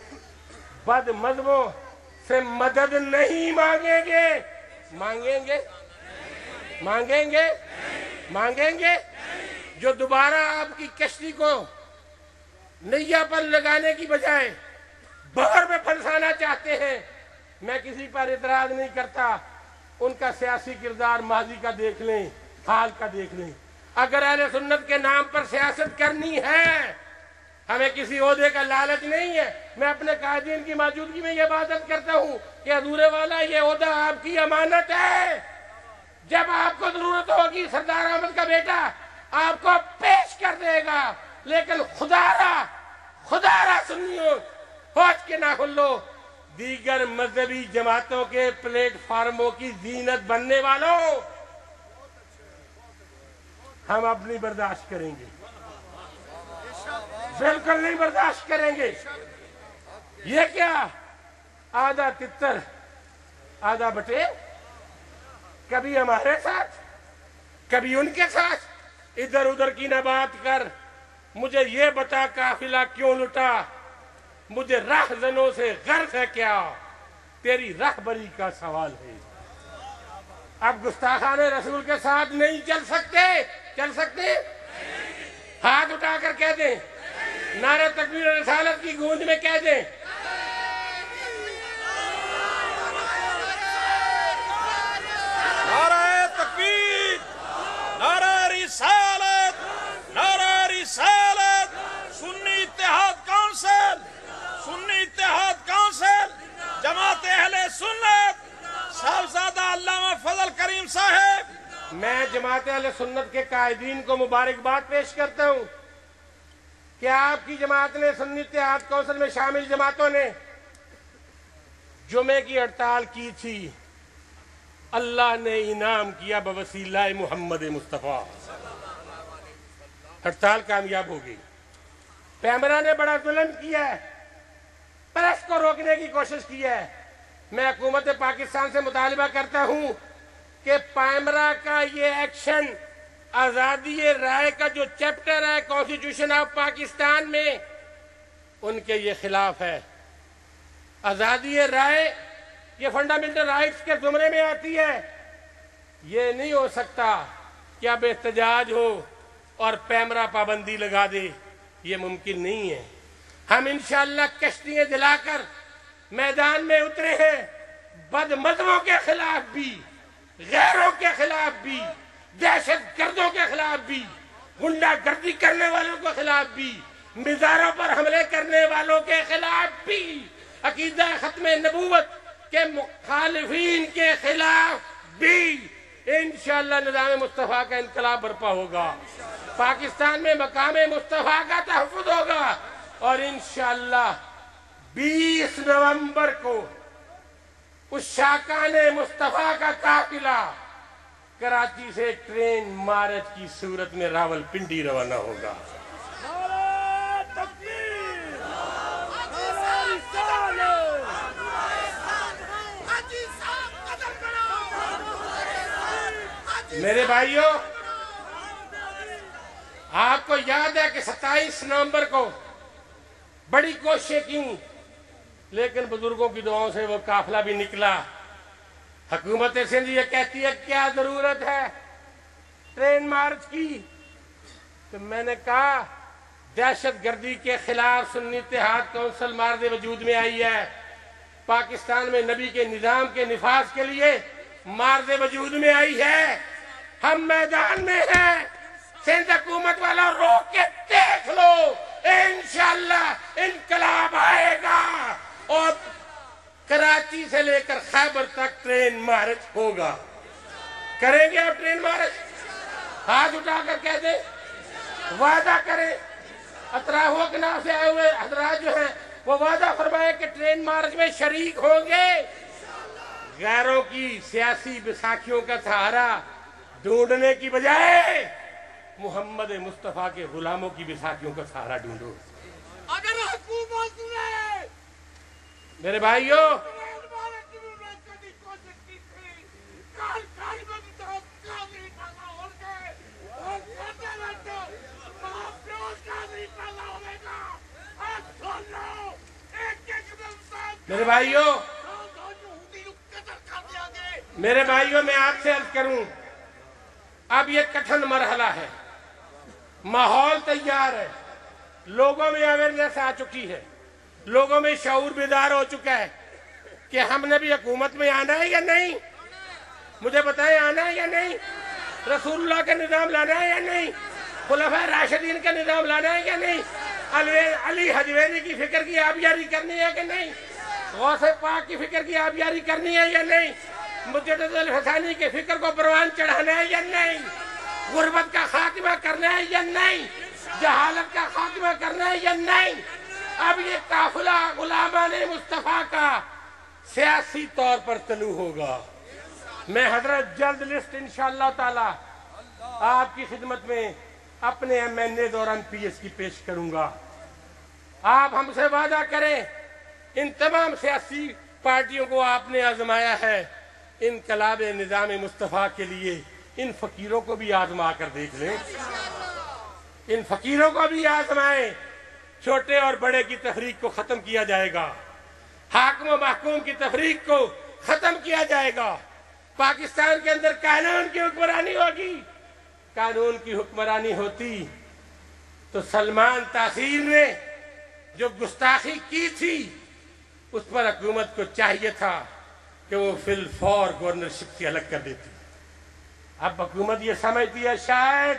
بد مذہبوں سے مدد نہیں مانگیں گے، مانگیں گے مانگیں گے جو دوبارہ آپ کی کشتی کو نیا پر لگانے کی بجائے بحر میں پھنسانا چاہتے ہیں، میں کسی پر اعتراض نہیں کرتا، ان کا سیاسی کردار ماضی کا دیکھ لیں، حال کا دیکھ لیں۔ اگر اہل سنت کے نام پر سیاست کرنی ہے، ہمیں کسی عہدے کا لالچ نہیں ہے، میں اپنے قائدین کی موجودگی میں یہ عبادت کرتا ہوں کہ حضور والا یہ عہدہ آپ کی امانت ہے، جب آپ کو ضرورت ہوگی سردار احمد کا بیٹا آپ کو پیش کر دے گا، لیکن خدا را سنیو ہوش کے نہ کھلو، دیگر مذہبی جماعتوں کے پلیٹ فارموں کی زینت بننے والوں، ہم اپنی برداشت کریں گے، بالکل نہیں برداشت کریں گے۔ یہ کیا آدھا تتر آدھا بٹے، کبھی ہمارے ساتھ کبھی ان کے ساتھ، ادھر ادھر کی نہ بات کر، مجھے یہ بتا قافلہ کیوں لٹا، مجھے راہزنوں سے غرض ہے کیا، تیری رہبری کا سوال ہے۔ اب گستاخان رسول کے ساتھ نہیں چل سکتے؟ ہاتھ اٹھا کر کہہ دیں، نعرہ تکبیر و رسالت کی گونج میں کہہ دیں، نعرہ تکبیر، نعرہ رسالت، نعرہ رسالت، سنی اتحاد کونسل، جماعت اہل سنت، صاحبزادہ علامہ فضل کریم صاحب۔ میں جماعت اہل سنت کے قائدین کو مبارکباد پیش کرتا ہوں کہ آپ کی جماعت نے، سنی اتحاد کونسل میں شامل جماعتوں نے جمعے کی ہڑتال کی تھی، اللہ نے انعام کیا بوسیلہ محمد مصطفیٰ، ہڑتال کامیاب ہو گئی۔ پیمرا نے بڑا ظلم کیا ہے، پریس کو روکنے کی کوشش کی ہے۔ میں حکومت پاکستان سے مطالبہ کرتا ہوں کہ پیمرا کا یہ ایکشن آزادی رائے کا جو چیپٹر ہے کانسٹیٹیوشن آف پاکستان میں، ان کے یہ خلاف ہے۔ آزادی رائے یہ فنڈامنٹل رائٹس کے زمرے میں آتی ہے، یہ نہیں ہو سکتا کہ اب احتجاج ہو اور پیمرا پابندی لگا دے، یہ ممکن نہیں ہے۔ ہم انشاءاللہ کشتیاں جلا کر میدان میں اترے ہیں، بد مذہبوں کے خلاف بھی، غیروں کے خلاف بھی، دہشت گردوں کے خلاف بھی، غنڈہ گردی کرنے والوں کے خلاف بھی، مزاروں پر حملے کرنے والوں کے خلاف بھی، عقیدہ ختم نبوت کے مخالفین کے خلاف بھی انشاءاللہ نظام مصطفیٰ کا انقلاب برپا ہوگا، پاکستان میں مقام مصطفیٰ کا تحفظ ہوگا، اور انشاءاللہ 20 نومبر کو اس شاکان مصطفیٰ کا قافلہ کراچی سے ٹرین مارچ کی صورت میں راول پنڈی روانہ ہوگا۔ میرے بھائیوں، آپ کو یاد ہے کہ 27 نومبر کو بڑی کوششیں کی، لیکن بزرگوں کی دعاؤں سے وہ قافلہ بھی نکلا۔ حکومت سندھ یہ کہتی ہے کیا ضرورت ہے ٹرین مارچ کی، تو میں نے کہا دہشت گردی کے خلاف سنی اتحاد کونسل مارد وجود میں آئی ہے، پاکستان میں نبی کے نظام کے نفاذ کے لیے مارد وجود میں آئی ہے، ہم میدان میں ہیں، سندھ حکومت والا روک کے دیکھ لو، انشاءاللہ انقلاب آئے گا اور کراچی سے لے کر خیبر تک ٹرین مارچ ہوگا۔ کریں گے آپ ٹرین مارچ؟ ہاتھ اٹھا کر کہہ دیں، وعدہ کریں، اطرافوں کے نام سے آئے ہوئے حضرات جو ہیں وہ وعدہ فرمائے کہ ٹرین مارچ میں شریک ہوں گے۔ غیروں کی سیاسی بیساکھیوں کا سہارا ڈھونڈنے کی بجائے محمد مصطفیٰ کے غلاموں کی بیساکھیوں کا سہارا ڈھونڈو۔ اگر حکومت نے میرے بھائیوں، میرے بھائیوں میں آپ سے عرض کروں، اب یہ کٹھن مرحلہ ہے، ماحول تیار ہے، لوگوں میں اویئرنیس آ چکی ہے، لوگوں میں شعور بیدار ہو چکا ہے کہ ہم نے بھی حکومت میں آنا ہے یا نہیں؟ مجھے بتائیں، آنا ہے یا نہیں؟ رسول اللہ کا نظام لانا ہے یا نہیں؟ خلفاء راشدین کا نظام لانا ہے یا نہیں؟ علی حجویری کی فکر کی آبیاری کرنی ہے کہ نہیں؟ غوث پاک کی فکر کی آبیاری کرنی ہے یا نہیں؟ مجدد الحسانی کے فکر کو پروان چڑھانا ہے یا نہیں؟ غربت کا خاتمہ کرنا ہے یا نہیں؟ جہالت کا خاتمہ کرنا ہے یا نہیں؟ اب یہ قافلہ غلامان مصطفیٰ کا سیاسی طور پر طلوع ہوگا۔ میں حضرت جلد لسٹ انشاءاللہ تعالی آپ کی خدمت میں اپنے MNAs اور MPs کی پیش کروں گا۔ آپ ہم سے وعدہ کریں، ان تمام سیاسی پارٹیوں کو آپ نے آزمایا ہے، انقلاب نظام مصطفیٰ کے لیے ان فقیروں کو بھی آزما کر دیکھ لیں، ان فقیروں کو بھی آزمائیں۔ چھوٹے اور بڑے کی تفریق کو ختم کیا جائے گا، حاکم و محکوم کی تفریق کو ختم کیا جائے گا، پاکستان کے اندر قانون کی حکمرانی ہوگی۔ قانون کی حکمرانی ہوتی تو سلمان تاثیر نے جو گستاخی کی تھی اس پر حکومت کو چاہیے تھا کہ وہ فی الفور گورنرشپ سے الگ کر دیتی۔ اب حکومت یہ سمجھتی ہے شاید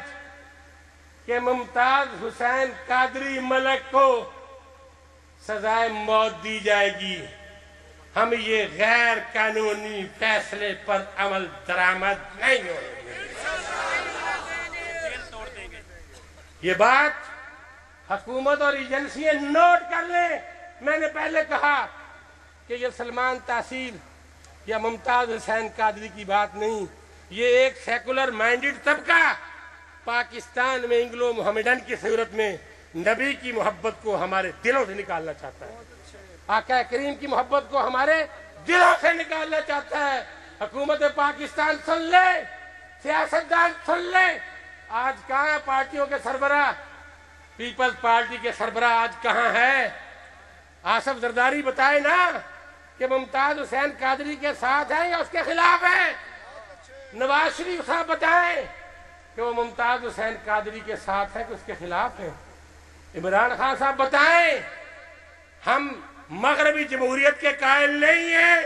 کہ ممتاز حسین قادری ملک کو سزائے موت دی جائے گی، ہم یہ غیر قانونی فیصلے پر عمل درآمد نہیں ہوگا۔ یہ بات حکومت اور ایجنسیاں نوٹ کر لیں۔ میں نے پہلے کہا کہ یہ سلمان تاثیر یا ممتاز حسین قادری کی بات نہیں، یہ ایک سیکولر مائنڈڈ طبقہ پاکستان میں انگلو محمڈن کی صورت میں نبی کی محبت کو ہمارے دلوں سے نکالنا چاہتا ہے، آقا کریم کی محبت کو ہمارے دلوں سے نکالنا چاہتا ہے۔ حکومت پاکستان سن لے، سیاستدان سن لے، آج کہاں پارٹیوں کے سربراہ، پیپلز پارٹی کے سربراہ آج کہاں ہے؟ آصف زرداری بتائے نا کہ ممتاز حسین قادری کے ساتھ ہیں یا اس کے خلاف ہیں؟ نواز شریف صاحب بتائیں کہ وہ ممتاز حسین قادری کے ساتھ ہیں کہ اس کے خلاف ہیں؟ عمران خان صاحب بتائیں۔ ہم مغربی جمہوریت کے قائل نہیں ہیں،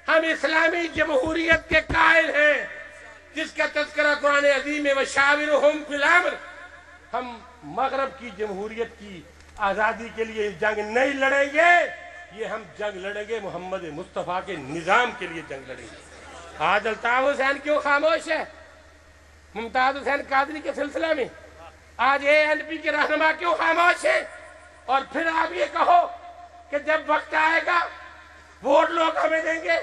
ہم اسلامی جمہوریت کے قائل ہیں جس کا تذکرہ قرآن عظیم میں وَشَاوِرْهُمْ فِي الْأَمْرِ۔ ہم مغرب کی جمہوریت کی آزادی کے لیے جنگ نہیں لڑیں گے، یہ ہم جنگ لڑیں گے محمد مصطفیٰ کے نظام کے لیے جنگ لڑیں گے۔ آج الطاف حسین کیوں خاموش ہے ممتاز حسین قادری کے سلسلہ میں؟ آج ANP کے رہنما کیوں خاموش ہے؟ اور پھر آپ یہ کہو کہ جب وقت آئے گا ووٹ لوگ ہمیں دیں گے،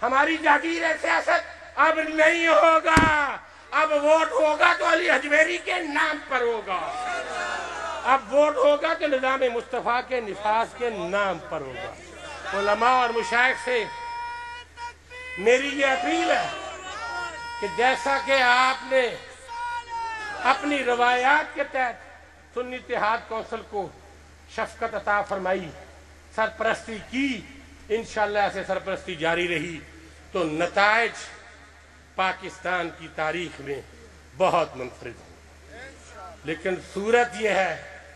ہماری جاگیر ہے سیاست۔ اب نہیں ہوگا، اب ووٹ ہوگا تو علی حجویری کے نام پر ہوگا، اب ووٹ ہوگا تو نظام مصطفیٰ کے نفاذ کے نام پر ہوگا۔ علماء اور مشائخ سے میری یہ اپیل ہے کہ جیسا کہ آپ نے اپنی روایات کے تحت سنی اتحاد کونسل کو شفقت عطا فرمائی، سرپرستی کی، انشاءاللہ ایسے سرپرستی جاری رہی تو نتائج پاکستان کی تاریخ میں بہت منفرد ہوں۔ لیکن صورت یہ ہے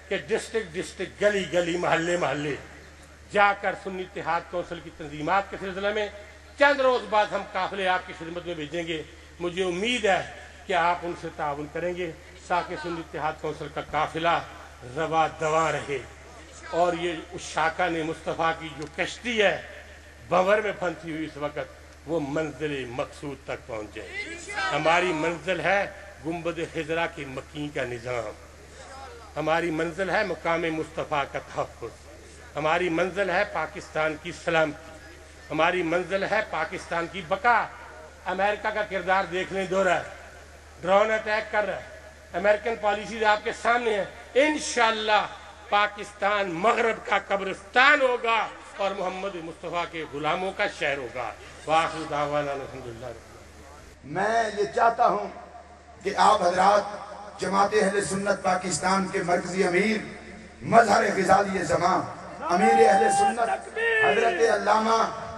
کہ ڈسٹرکٹ گلی گلی محلے محلے جا کر سنی اتحاد کونسل کی تنظیمات کے سلسلے میں چند روز بعد ہم قافلے آپ کی خدمت میں بھیجیں گے۔ مجھے امید ہے کہ آپ ان سے تعاون کریں گے تاکہ سنی اتحاد کونسل کا قافلہ رواں دواں رہے اور یہ اس شاکہ نے مصطفیٰ کی جو کشتی ہے بھنور میں پھنسی ہوئی اس وقت وہ منزل مقصود تک پہنچ جائے۔ ہماری منزل ہے گنبد خضرا کے مکین کا نظام، ہماری منزل ہے مقام مصطفیٰ کا تحفظ، ہماری منزل ہے پاکستان کی سلامتی، ہماری منزل ہے پاکستان کی بقا۔ امریکہ کا کردار دیکھ لیں، دو رہا ہے، ڈرون اٹیک کر رہا ہے، امریکن پالیسیز آپ کے سامنے ہیں۔ انشاءاللہ پاکستان مغرب کا قبرستان ہوگا اور محمد مصطفیٰ کے غلاموں کا شہر ہوگا۔ وآخر دعوانا الحمدللہ۔ میں یہ چاہتا ہوں کہ آپ حضرات جماعت اہل سنت پاکستان کے مرکزی امیر مظہر غزالی زمان امیر اہل سنت حضرت علامہ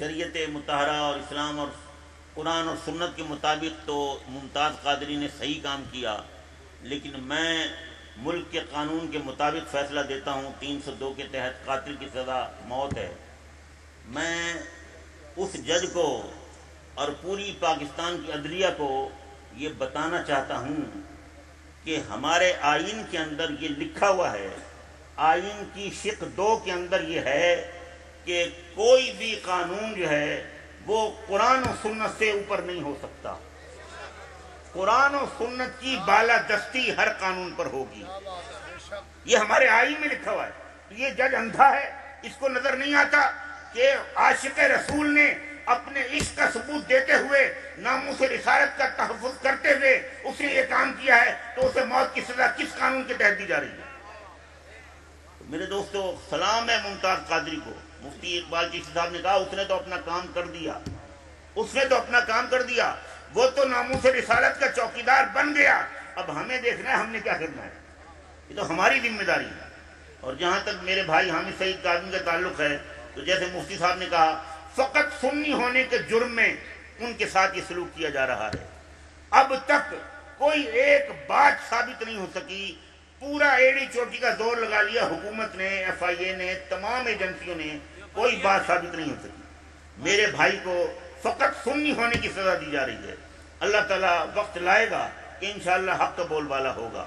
شریعت مطہرہ اور اسلام اور قرآن اور سنت کے مطابق تو ممتاز قادری نے صحیح کام کیا، لیکن میں ملک کے قانون کے مطابق فیصلہ دیتا ہوں 302 کے تحت قاتل کی سزا موت ہے۔ میں اس جج کو اور پوری پاکستان کی عدلیہ کو یہ بتانا چاہتا ہوں کہ ہمارے آئین کے اندر یہ لکھا ہوا ہے، آئین کی شق 2 کے اندر یہ ہے کہ کوئی بھی قانون جو ہے وہ قرآن و سنت سے اوپر نہیں ہو سکتا، قرآن و سنت کی بالادستی ہر قانون پر ہوگی۔ یہ ہمارے آئین میں لکھا ہوا ہے۔ یہ جج اندھا ہے، اس کو نظر نہیں آتا کہ عاشق رسول نے اپنے عشق کا ثبوت دیتے ہوئے، ناموس رسالت کا تحفظ کرتے ہوئے اس نے یہ کام کیا ہے، تو اسے موت کی سزا کس قانون کے تحت دی جا رہی ہے؟ میرے دوستو، سلام ہے ممتاز قادری کو۔ مفتی اقبال چشتی صاحب نے کہا اس نے تو اپنا کام کر دیا، اس نے تو اپنا کام کر دیا، وہ تو ناموس رسالت کا چوکیدار بن گیا، اب ہمیں دیکھنا ہے ہم نے کیا کرنا ہے، یہ تو ہماری ذمہ داری ہے۔ اور جہاں تک میرے بھائی حامد سعید کاظمی کا تعلق ہے، تو جیسے مفتی صاحب نے کہا فقط سنی ہونے کے جرم میں ان کے ساتھ یہ سلوک کیا جا رہا ہے۔ اب تک کوئی ایک بات ثابت نہیں ہو سکی، پورا ایڑی چوٹی کا زور لگا لیا حکومت نے، ایف آئی اے نے، تمام ایجنسیوں نے، کوئی بات ثابت نہیں ہو سکی۔ میرے بھائی کو فقط سنی ہونے کی سزا دی جا رہی ہے۔ اللہ تعالیٰ وقت لائے گا کہ انشاءاللہ حق کا بول بالا ہوگا۔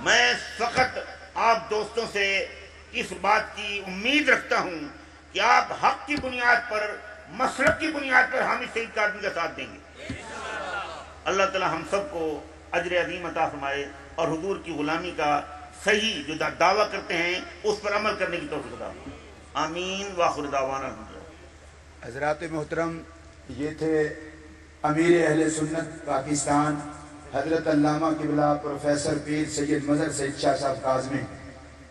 میں فقط آپ دوستوں سے اس بات کی امید رکھتا ہوں کہ آپ حق کی بنیاد پر، مسلک کی بنیاد پر حامد سعید کاظمی کا ساتھ دیں گے۔ اللہ تعالیٰ ہم سب کو اجر عظیم عطا فرمائے اور حضور کی غلامی کا صحیح جو دعویٰ کرتے ہیں اس پر عمل کرنے کی توفیق عطا فرمائے۔ آمین وآخر دعوانا الحمدللہ۔ حضرات محترم، یہ تھے امیر اہل سنت پاکستان حضرت علامہ قبلہ پروفیسر پیر سید مظہر سعید شاہ صاحب کاظمی۔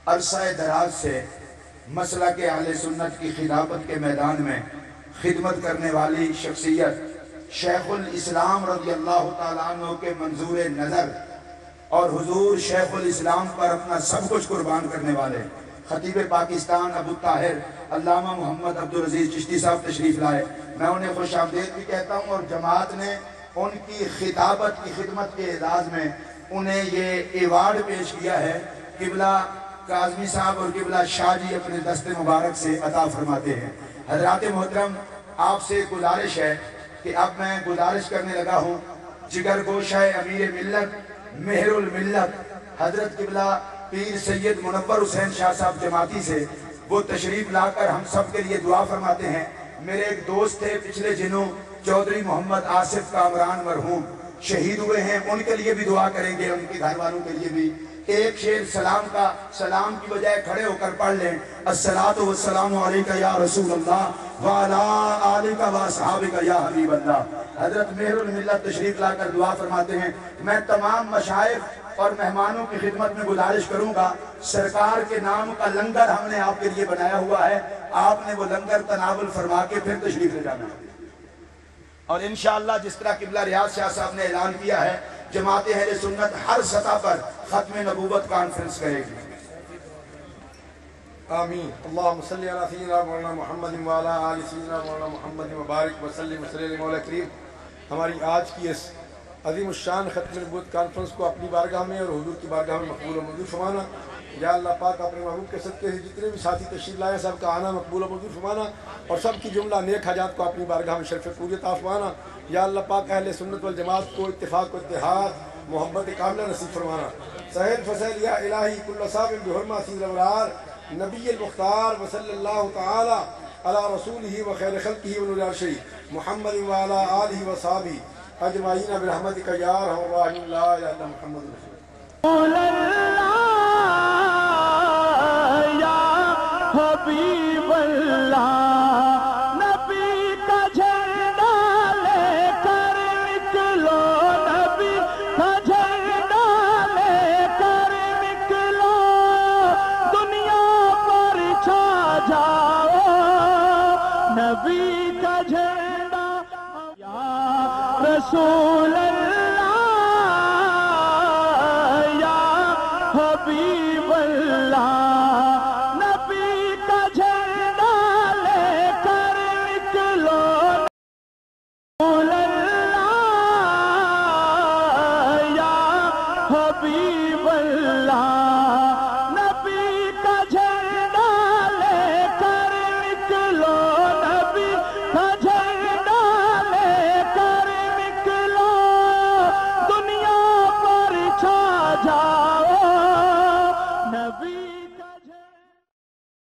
عرصہ دراز سے مسلک اہل سنت کی خلافت کے میدان میں خدمت کرنے والی شخصیت، شیخ الاسلام رضی اللہ تعالیٰ عنہ کے منظور نظر اور حضور شیخ الاسلام پر اپنا سب کچھ قربان کرنے والے خطیب پاکستان ابو طاہر علامہ محمد عبدالعزیز چشتی صاحب تشریف لائے۔ میں انہیں خوش آمدید بھی کہتا ہوں، اور جماعت نے ان کی خطابت کی خدمت کے اعزاز میں انہیں یہ ایوارڈ پیش کیا ہے۔ قبلہ کاظمی صاحب اور قبلہ شاہ جی اپنے دست مبارک سے عطا فرماتے ہیں۔ حضرات محترم، آپ سے گزارش ہے کہ اب میں گزارش کرنے لگا ہوں جگر گوشہ امیر ملت مہر الملت حضرت قبلہ پیر سید منور حسین شاہ صاحب جماعتی سے، وہ تشریف لا کر ہم سب کے لیے دعا فرماتے ہیں۔ میرے ایک دوست تھے پچھلے دنوں چودھری محمد آصف کامران مرحوم، شہید ہوئے ہیں، ان کے لیے بھی دعا کریں گے، ان کے گھر والوں کے لیے بھی۔ ایک شعر سلام کا، سلام کی بجائے کھڑے ہو کر پڑھ لیں، الصلاۃ والسلام علیکہ یا رسول اللہ وعلی آلکہ واصحابکہ یا حبیب اللہ۔ حضرت مہر الملت تشریف لا کر دعا فرماتے ہیں۔ میں تمام مشائخ اور مہمانوں کی خدمت میں گزارش کروں گا، سرکار کے نام کا لنگر ہم نے آپ کے لیے بنایا ہوا ہے، آپ نے وہ لنگر تناول فرما کے پھر تشریف لے جانا ہے۔ اور انشاءاللہ جس طرح قبلہ ریاض شاہ صاحب نے اعلان کیا ہے، جماعت اہل سنت ہر سطح پر ختم نبوت کانفرنس کرے گی۔ آمین۔ اللہم صلی علی سیدنا مولانا محمد وعلی آل سیدنا مولانا محمد وبارک وسلم وسلم مولا کریم۔ ہماری آج کی اس عظیم الشان ختم نبوت کانفرنس کو اپنی بارگاہ میں اور حضور کی بارگاہ میں مقبول و منظور فرمانا۔ یا اللہ پاک اپنے محبوب کے صدقے سے جتنے بھی ساتھی تشریف لائے سب کا آنا مقبول و منظور فرمانا، اور سب کی جملہ نیک حاجات کو اپنی بارگاہ میں شرف پوری عطا فرمانا۔ یا اللہ پاک اہل سنت والجماعت کو اتفاق و اتحاد محبت کاملہ نصیب فرمانا۔ سہل فسل یا الہی کل صاحب بحرمہ سید الابرار نبی المختار وصلی اللہ تعالی علی رسولہ و خیر خلقہ و نور عرشہ محمد وعلی آلہ و صحابہ اجمعین برحمتک یا ارحم الراحمین۔ لا الہ الا محمد رسول حبیب اللہ، نبی کا جھنڈا لے کر نکلو، نبی کا جھنڈا لے کر نکلو، دنیا پر چھا جاؤ، نبی کا جھنڈا یا رسول اللہ، یا حبیب اللہ